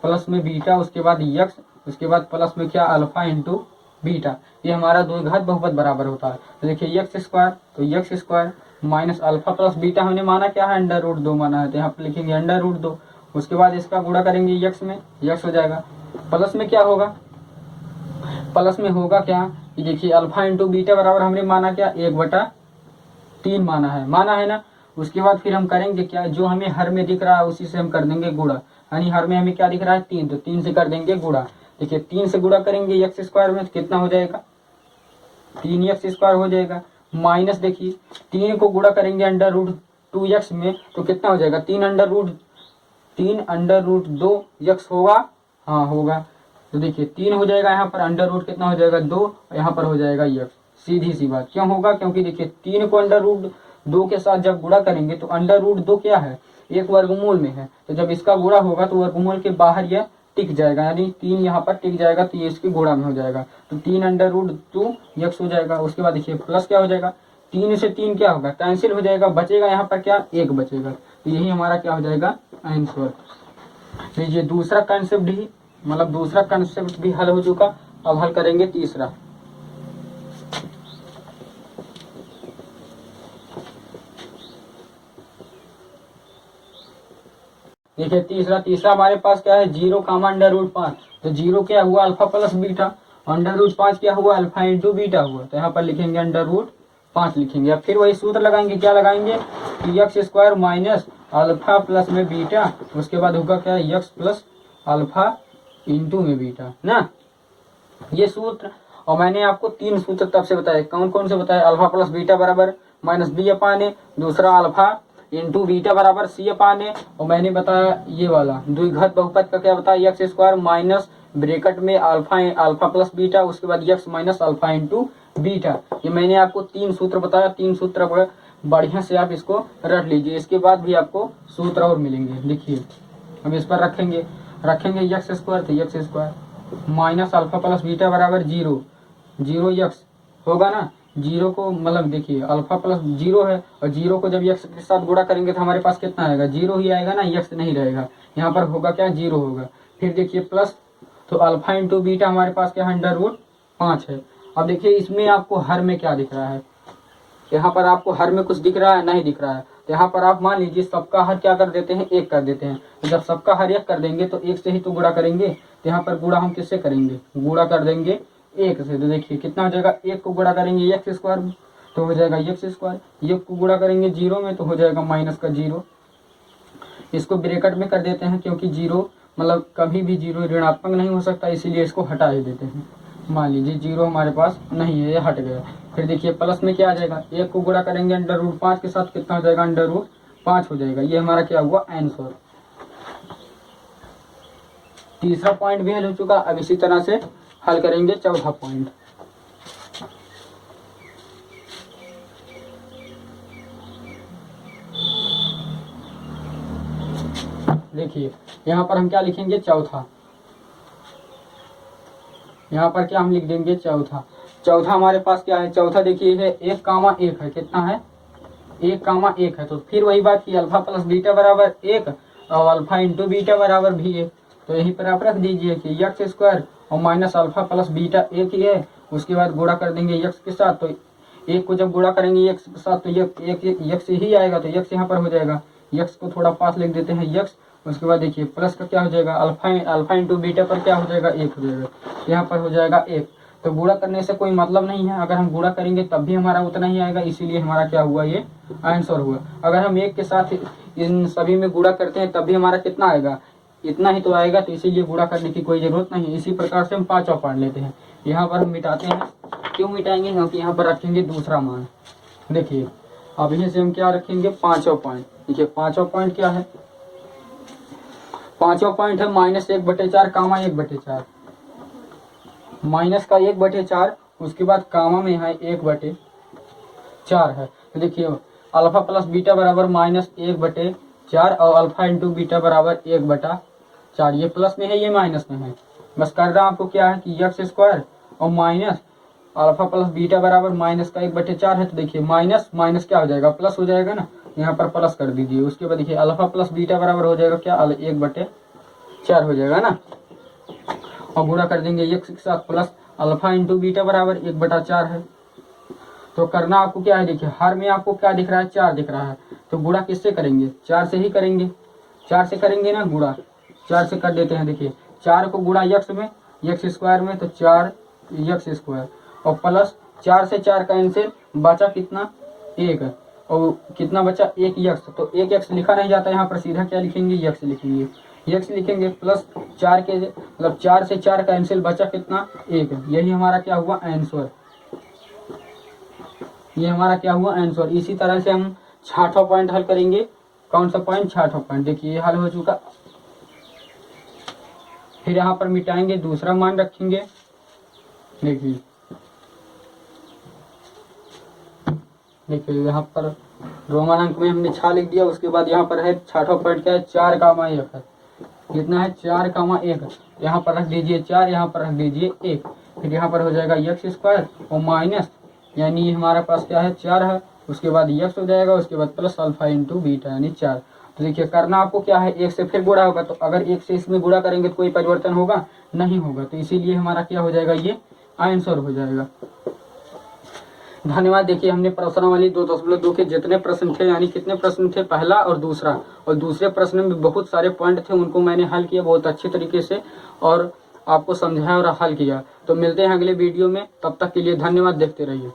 प्लस में बीटा, उसके बाद यक्स, उसके बाद प्लस में क्या अल्फा इंटू बीटा, ये हमारा द्विघात बहुपद बराबर होता है। तो देखिए x स्क्वायर, तो x square minus alpha plus beta हमने माना क्या है √2 माना है, तो यहाँ पर लिखेंगे √2, उसके बाद इसका गुणा करेंगे यक्स में, यक्स हो जाएगा, प्लस में क्या होगा, प्लस में होगा क्या कि देखिए अल्फा इंटू बीटा बराबर हमने माना क्या 1/3 माना है ना। उसके बाद फिर हम करेंगे क्या, जो हमें हर में दिख रहा है उसी से हम कर देंगे गुणा, यानी हर में हमें क्या दिख रहा है 3, तो 3 से कर देंगे गुणा। देखिए 3 से गुणा करेंगे x स्क्वायर में, तो कितना हो जाएगा 3x स्क्वायर हो जाएगा, माइनस देखिए 3 को गुणा करेंगे √2x में, तो कितना हो जाएगा 3√2 x होगा, हाँ होगा, तो देखिए 3 हो जाएगा, यहाँ पर अंडर कितना हो जाएगा 2, यहाँ पर हो जाएगा x, सीधी सी बात। क्यों होगा, क्योंकि देखिए 3 को √2 के साथ जब गुणा करेंगे तो √2 क्या है एक वर्गमूल में है, तो जब इसका गुणा होगा तो वर्गमूल के बाहर यह टिक जाएगा, यानी 3 यहाँ पर टिक जाएगा, तो ये इसके गुणा में हो जाएगा, तो 3√2 x हो जाएगा। उसके बाद देखिए प्लस क्या हो जाएगा, 3 से 3 क्या होगा कैंसिल हो जाएगा, बचेगा यहाँ पर क्या 1 बचेगा, तो यही हमारा क्या हो जाएगा आंसर। तो ये दूसरा कंसेप्ट ही मतलब दूसरा कंसेप्ट भी हल हो चुका। अब हल करेंगे तीसरा। देखिए तीसरा हमारे पास क्या है 0, √5, तो 0 क्या हुआ अल्फा प्लस बीटा, √5 क्या हुआ अल्फा इंटू बीटा हुआ, तो यहाँ पर लिखेंगे √5 लिखेंगे। अब फिर वही सूत्र लगाएंगे, क्या लगाएंगे कि x square minus alpha plus में बीटा, उसके बाद होगा क्या x प्लस अल्फा इंटू में बीटा ना, ये सूत्र। और मैंने आपको 3 सूत्र तब से बताया, कौन कौन से बताया, अल्फा प्लस बीटा बराबर -b/a, दूसरा अल्फा इंटू बीटा बराबर c/a, और मैंने बताया ये वाला द्विघात बहुपद का क्या बताया x स्क्वायर माइनस ब्रैकेट में अल्फा प्लस बीटा, उसके बाद x minus alpha into beta. ये मैंने आपको 3 सूत्र बताया, 3 सूत्र बढ़िया से आप इसको रट लीजिए, इसके बाद भी आपको सूत्र और मिलेंगे। देखिए अब इस पर रखेंगे x स्क्वायर, तो x square minus alpha plus beta बराबर 0 x होगा ना, जीरो को मतलब देखिए अल्फा प्लस जीरो है और जीरो को जब यक्स के साथ गुणा करेंगे तो हमारे पास कितना आएगा, जीरो ही आएगा ना, यक्स नहीं रहेगा। यहाँ पर होगा क्या, जीरो होगा। फिर देखिए प्लस, तो अल्फा इंटू बीटा हमारे पास क्या है, √5 है। अब देखिए इसमें आपको हर में क्या दिख रहा है, यहाँ पर आपको हर में कुछ दिख रहा है, नहीं दिख रहा है। तो यहाँ पर आप मान लीजिए सबका हर क्या कर देते हैं, 1 कर देते हैं। तो जब सबका हर 1 कर देंगे तो 1 से ही तो गुणा करेंगे। तो यहाँ पर गुणा हम किससे करेंगे, गुणा कर देंगे 1 से। तो देखिए कितना हो जाएगा, 1 को गुणा करेंगे एक्स स्क्वायर में तो हो जाएगा एक्स स्क्वायर, 1 को गुणा करेंगे 0 में तो हो जाएगा माइनस का 0। इसको ब्रैकेट में कर देते हैं क्योंकि 0 मतलब कभी भी 0 ऋणात्मक नहीं हो सकता, इसीलिए इसको हटा ही देते हैं। मान लीजिए 0 हमारे पास नहीं है, ये हट गया। फिर देखिए प्लस में क्या आ जाएगा, 1 को गुणा करेंगे √5 के साथ, कितना हो जाएगा, √5 हो जाएगा। ये हमारा क्या हुआ, आंसर। तीसरा पॉइंट भी हल हो चुका। अब इसी तरह से हल करेंगे चौथा पॉइंट। देखिए यहाँ पर हम क्या लिखेंगे, चौथा। यहाँ पर क्या हम लिख देंगे, चौथा। चौथा हमारे पास क्या है, चौथा देखिए है 1,1 है, कितना है, 1,1 है। तो फिर वही बात की, अल्फा प्लस बीटा बराबर 1 और अल्फा इंटू बीटा बराबर भी 1। तो यहीं पर आप रख दीजिए कि यक्स स्क्वायर और माइनस अल्फा प्लस बीटा 1 ही है। उसके बाद गुणा कर देंगे यक्स के साथ, तो 1 को जब गुणा करेंगे यक्स के साथ तो यक्स ही आएगा, तो यक्स यहाँ पर हो जाएगा। यक्स को थोड़ा पास लिख देते हैं, यक्स। उसके बाद देखिए प्लस का क्या हो जाएगा, अल्फा इंटू बीटा पर क्या हो जाएगा, 1 हो जाएगा। यहाँ पर हो जाएगा 1। तो गुणा करने से कोई मतलब नहीं है, अगर हम गुणा करेंगे तब भी हमारा उतना ही आएगा, इसीलिए हमारा क्या हुआ, ये आंसर हुआ। अगर हम 1 के साथ इन सभी में गुणा करते हैं तब भी हमारा कितना आएगा, इतना ही तो आएगा। तो इसीलिए गुणा करने की कोई जरूरत नहीं है। इसी प्रकार से हम 5वां पॉइंट लेते हैं। यहाँ पर हम मिटाते हैं, क्यों मिटाएंगे, क्योंकि यहाँ पर रखेंगे दूसरा मान। देखिए अब यहीं से हम क्या रखेंगे, 5वां पॉइंट। देखिए 5वां पॉइंट क्या है, 5वां पॉइंट है -1/4 कामा 1/4। माइनस का 1/4, उसके बाद कामा में है 1/4 है। तो देखिए अल्फा प्लस बीटा बराबर -1/4 और अल्फा इंटू बीटा बराबर 1/4। ये प्लस में है, ये माइनस में है। बस करना आपको क्या है कि यक्स स्क्वायर और माइनस अल्फा प्लस बीटा बराबर माइनस का 1/4 है। तो देखिए माइनस माइनस क्या हो जाएगा, प्लस हो जाएगा ना, यहाँ पर प्लस कर दीजिए। उसके बाद देखिए अल्फा प्लस बीटा बराबर हो जाएगा क्या, 1/4 हो जाएगा ना, और गुणा कर देंगे यक्स के साथ, प्लस अल्फा इंटू बीटा बराबर 1/4 है। तो करना आपको क्या है, देखिए हर में आपको क्या दिख रहा है, 4 दिख रहा है। तो गुणा किससे करेंगे, 4 से ही करेंगे। 4 से करेंगे ना गुणा, 4 से कर देते हैं। देखिए 4 को गुणा यक्स में, यक्स स्क्वायर में, तो 4 यक्स स्क्वायर और प्लस 4 से 4 कैंसिल, बचा कितना, 1। और कितना बचा, 1 यक्स। तो 1 यक्स लिखा नहीं जाता, यहाँ पर सीधा क्या लिखेंगे, यक्स लिखेंगे। यक्स लिखेंगे प्लस 4 के मतलब 4 से 4 कैंसिल, बचा कितना, 1। यही हमारा क्या हुआ, आंसर। ये हमारा क्या हुआ, आंसर। इसी तरह से हम 6वां पॉइंट हल करेंगे। कौन सा पॉइंट, 6वां पॉइंट। देखिए ये हल हो चुका। फिर यहाँ पर मिटाएंगे, दूसरा मान रखेंगे। देखिए यहाँ पर रोमन अंक में हमने 6 लिख दिया। उसके बाद यहाँ पर है 6वां पॉइंट क्या है, 4,1 है। कितना है, 4,1। यहाँ पर रख दीजिए 4, यहाँ पर रख दीजिए 1। फिर यहाँ पर हो जाएगा यक्स स्क्वायर और माइनस, यानी ये हमारे पास क्या है, 4 है। उसके बाद यक्स हो जाएगा, उसके बाद प्लस अल्फा इंटू बीटा यानी 4। तो देखिए करना आपको क्या है, 1 से फिर गुणा होगा। तो अगर 1 से इसमें गुणा करेंगे तो कोई परिवर्तन होगा, नहीं होगा। तो इसीलिए हमारा क्या हो जाएगा, ये आंसर हो जाएगा। धन्यवाद। देखिए हमने प्रश्नावली 2.2 के जितने प्रश्न थे, यानी कितने प्रश्न थे, पहला और दूसरा, और दूसरे प्रश्न में बहुत सारे पॉइंट थे, उनको मैंने हल किया बहुत अच्छे तरीके से और आपको समझाया और हल किया। तो मिलते हैं अगले वीडियो में, तब तक के लिए धन्यवाद। देखते रहिए।